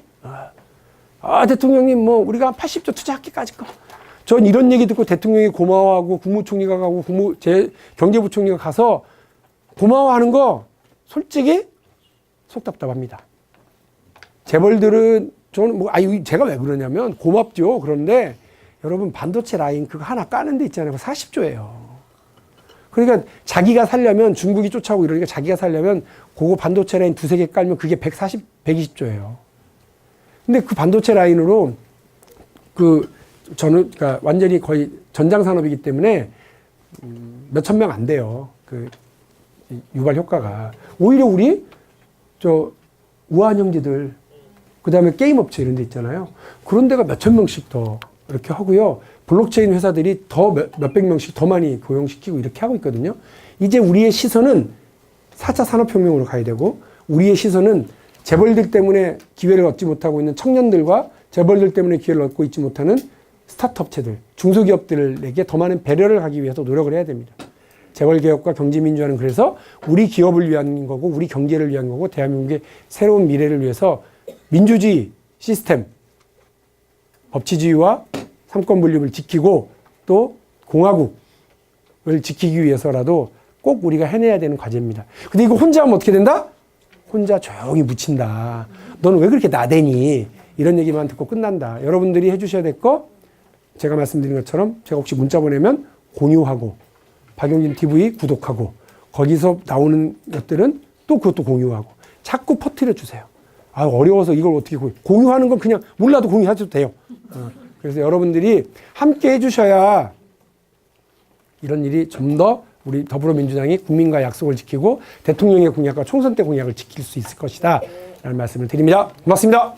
대통령님 뭐 우리가 80조 투자할게까지 거. 전 이런 얘기 듣고 대통령이 고마워하고 국무총리가 가고 경제부총리가 가서 고마워하는 거 솔직히 속 답답합니다. 재벌들은 저는 제가 왜 그러냐면, 고맙죠. 그런데 여러분, 반도체 라인 그거 하나 까는 데 있잖아요. 40조예요. 그러니까 자기가 살려면, 중국이 쫓아오고 이러니까 자기가 살려면 그거 반도체 라인 2-3개 깔면 그게 120조예요. 근데 그 반도체 라인으로 그러니까 완전히 거의 전장 산업이기 때문에 몇천 명 안 돼요. 그 유발 효과가. 오히려 우리 우한 형제들, 그 다음에 게임 업체 이런 데 있잖아요. 그런 데가 몇천 명씩 더 이렇게 하고요. 블록체인 회사들이 더 몇백 명씩 더 많이 고용시키고 이렇게 하고 있거든요. 이제 우리의 시선은 4차 산업혁명으로 가야 되고, 우리의 시선은 재벌들 때문에 기회를 얻지 못하고 있는 청년들과 재벌들 때문에 기회를 얻고 있지 못하는 스타트업체들, 중소기업들에게 더 많은 배려를 하기 위해서 노력을 해야 됩니다. 재벌개혁과 경제민주화는 그래서 우리 기업을 위한 거고, 우리 경제를 위한 거고, 대한민국의 새로운 미래를 위해서 민주주의 시스템, 법치주의와 삼권분립을 지키고 또 공화국을 지키기 위해서라도 꼭 우리가 해내야 되는 과제입니다. 근데 이거 혼자 하면 어떻게 된다? 혼자 조용히 묻힌다. 너는 왜 그렇게 나대니? 이런 얘기만 듣고 끝난다. 여러분들이 해주셔야 될 거, 제가 말씀드린 것처럼 제가 혹시 문자 보내면 공유하고, 박용진 TV 구독하고, 거기서 나오는 것들은 또 그것도 공유하고, 자꾸 퍼뜨려 주세요. 어려워서 이걸 어떻게 공유하는 건 그냥 몰라도 공유하셔도 돼요. 그래서 여러분들이 함께 해주셔야 이런 일이 좀 더 우리 더불어민주당이 국민과 약속을 지키고 대통령의 공약과 총선 때 공약을 지킬 수 있을 것이다 라는 말씀을 드립니다. 고맙습니다.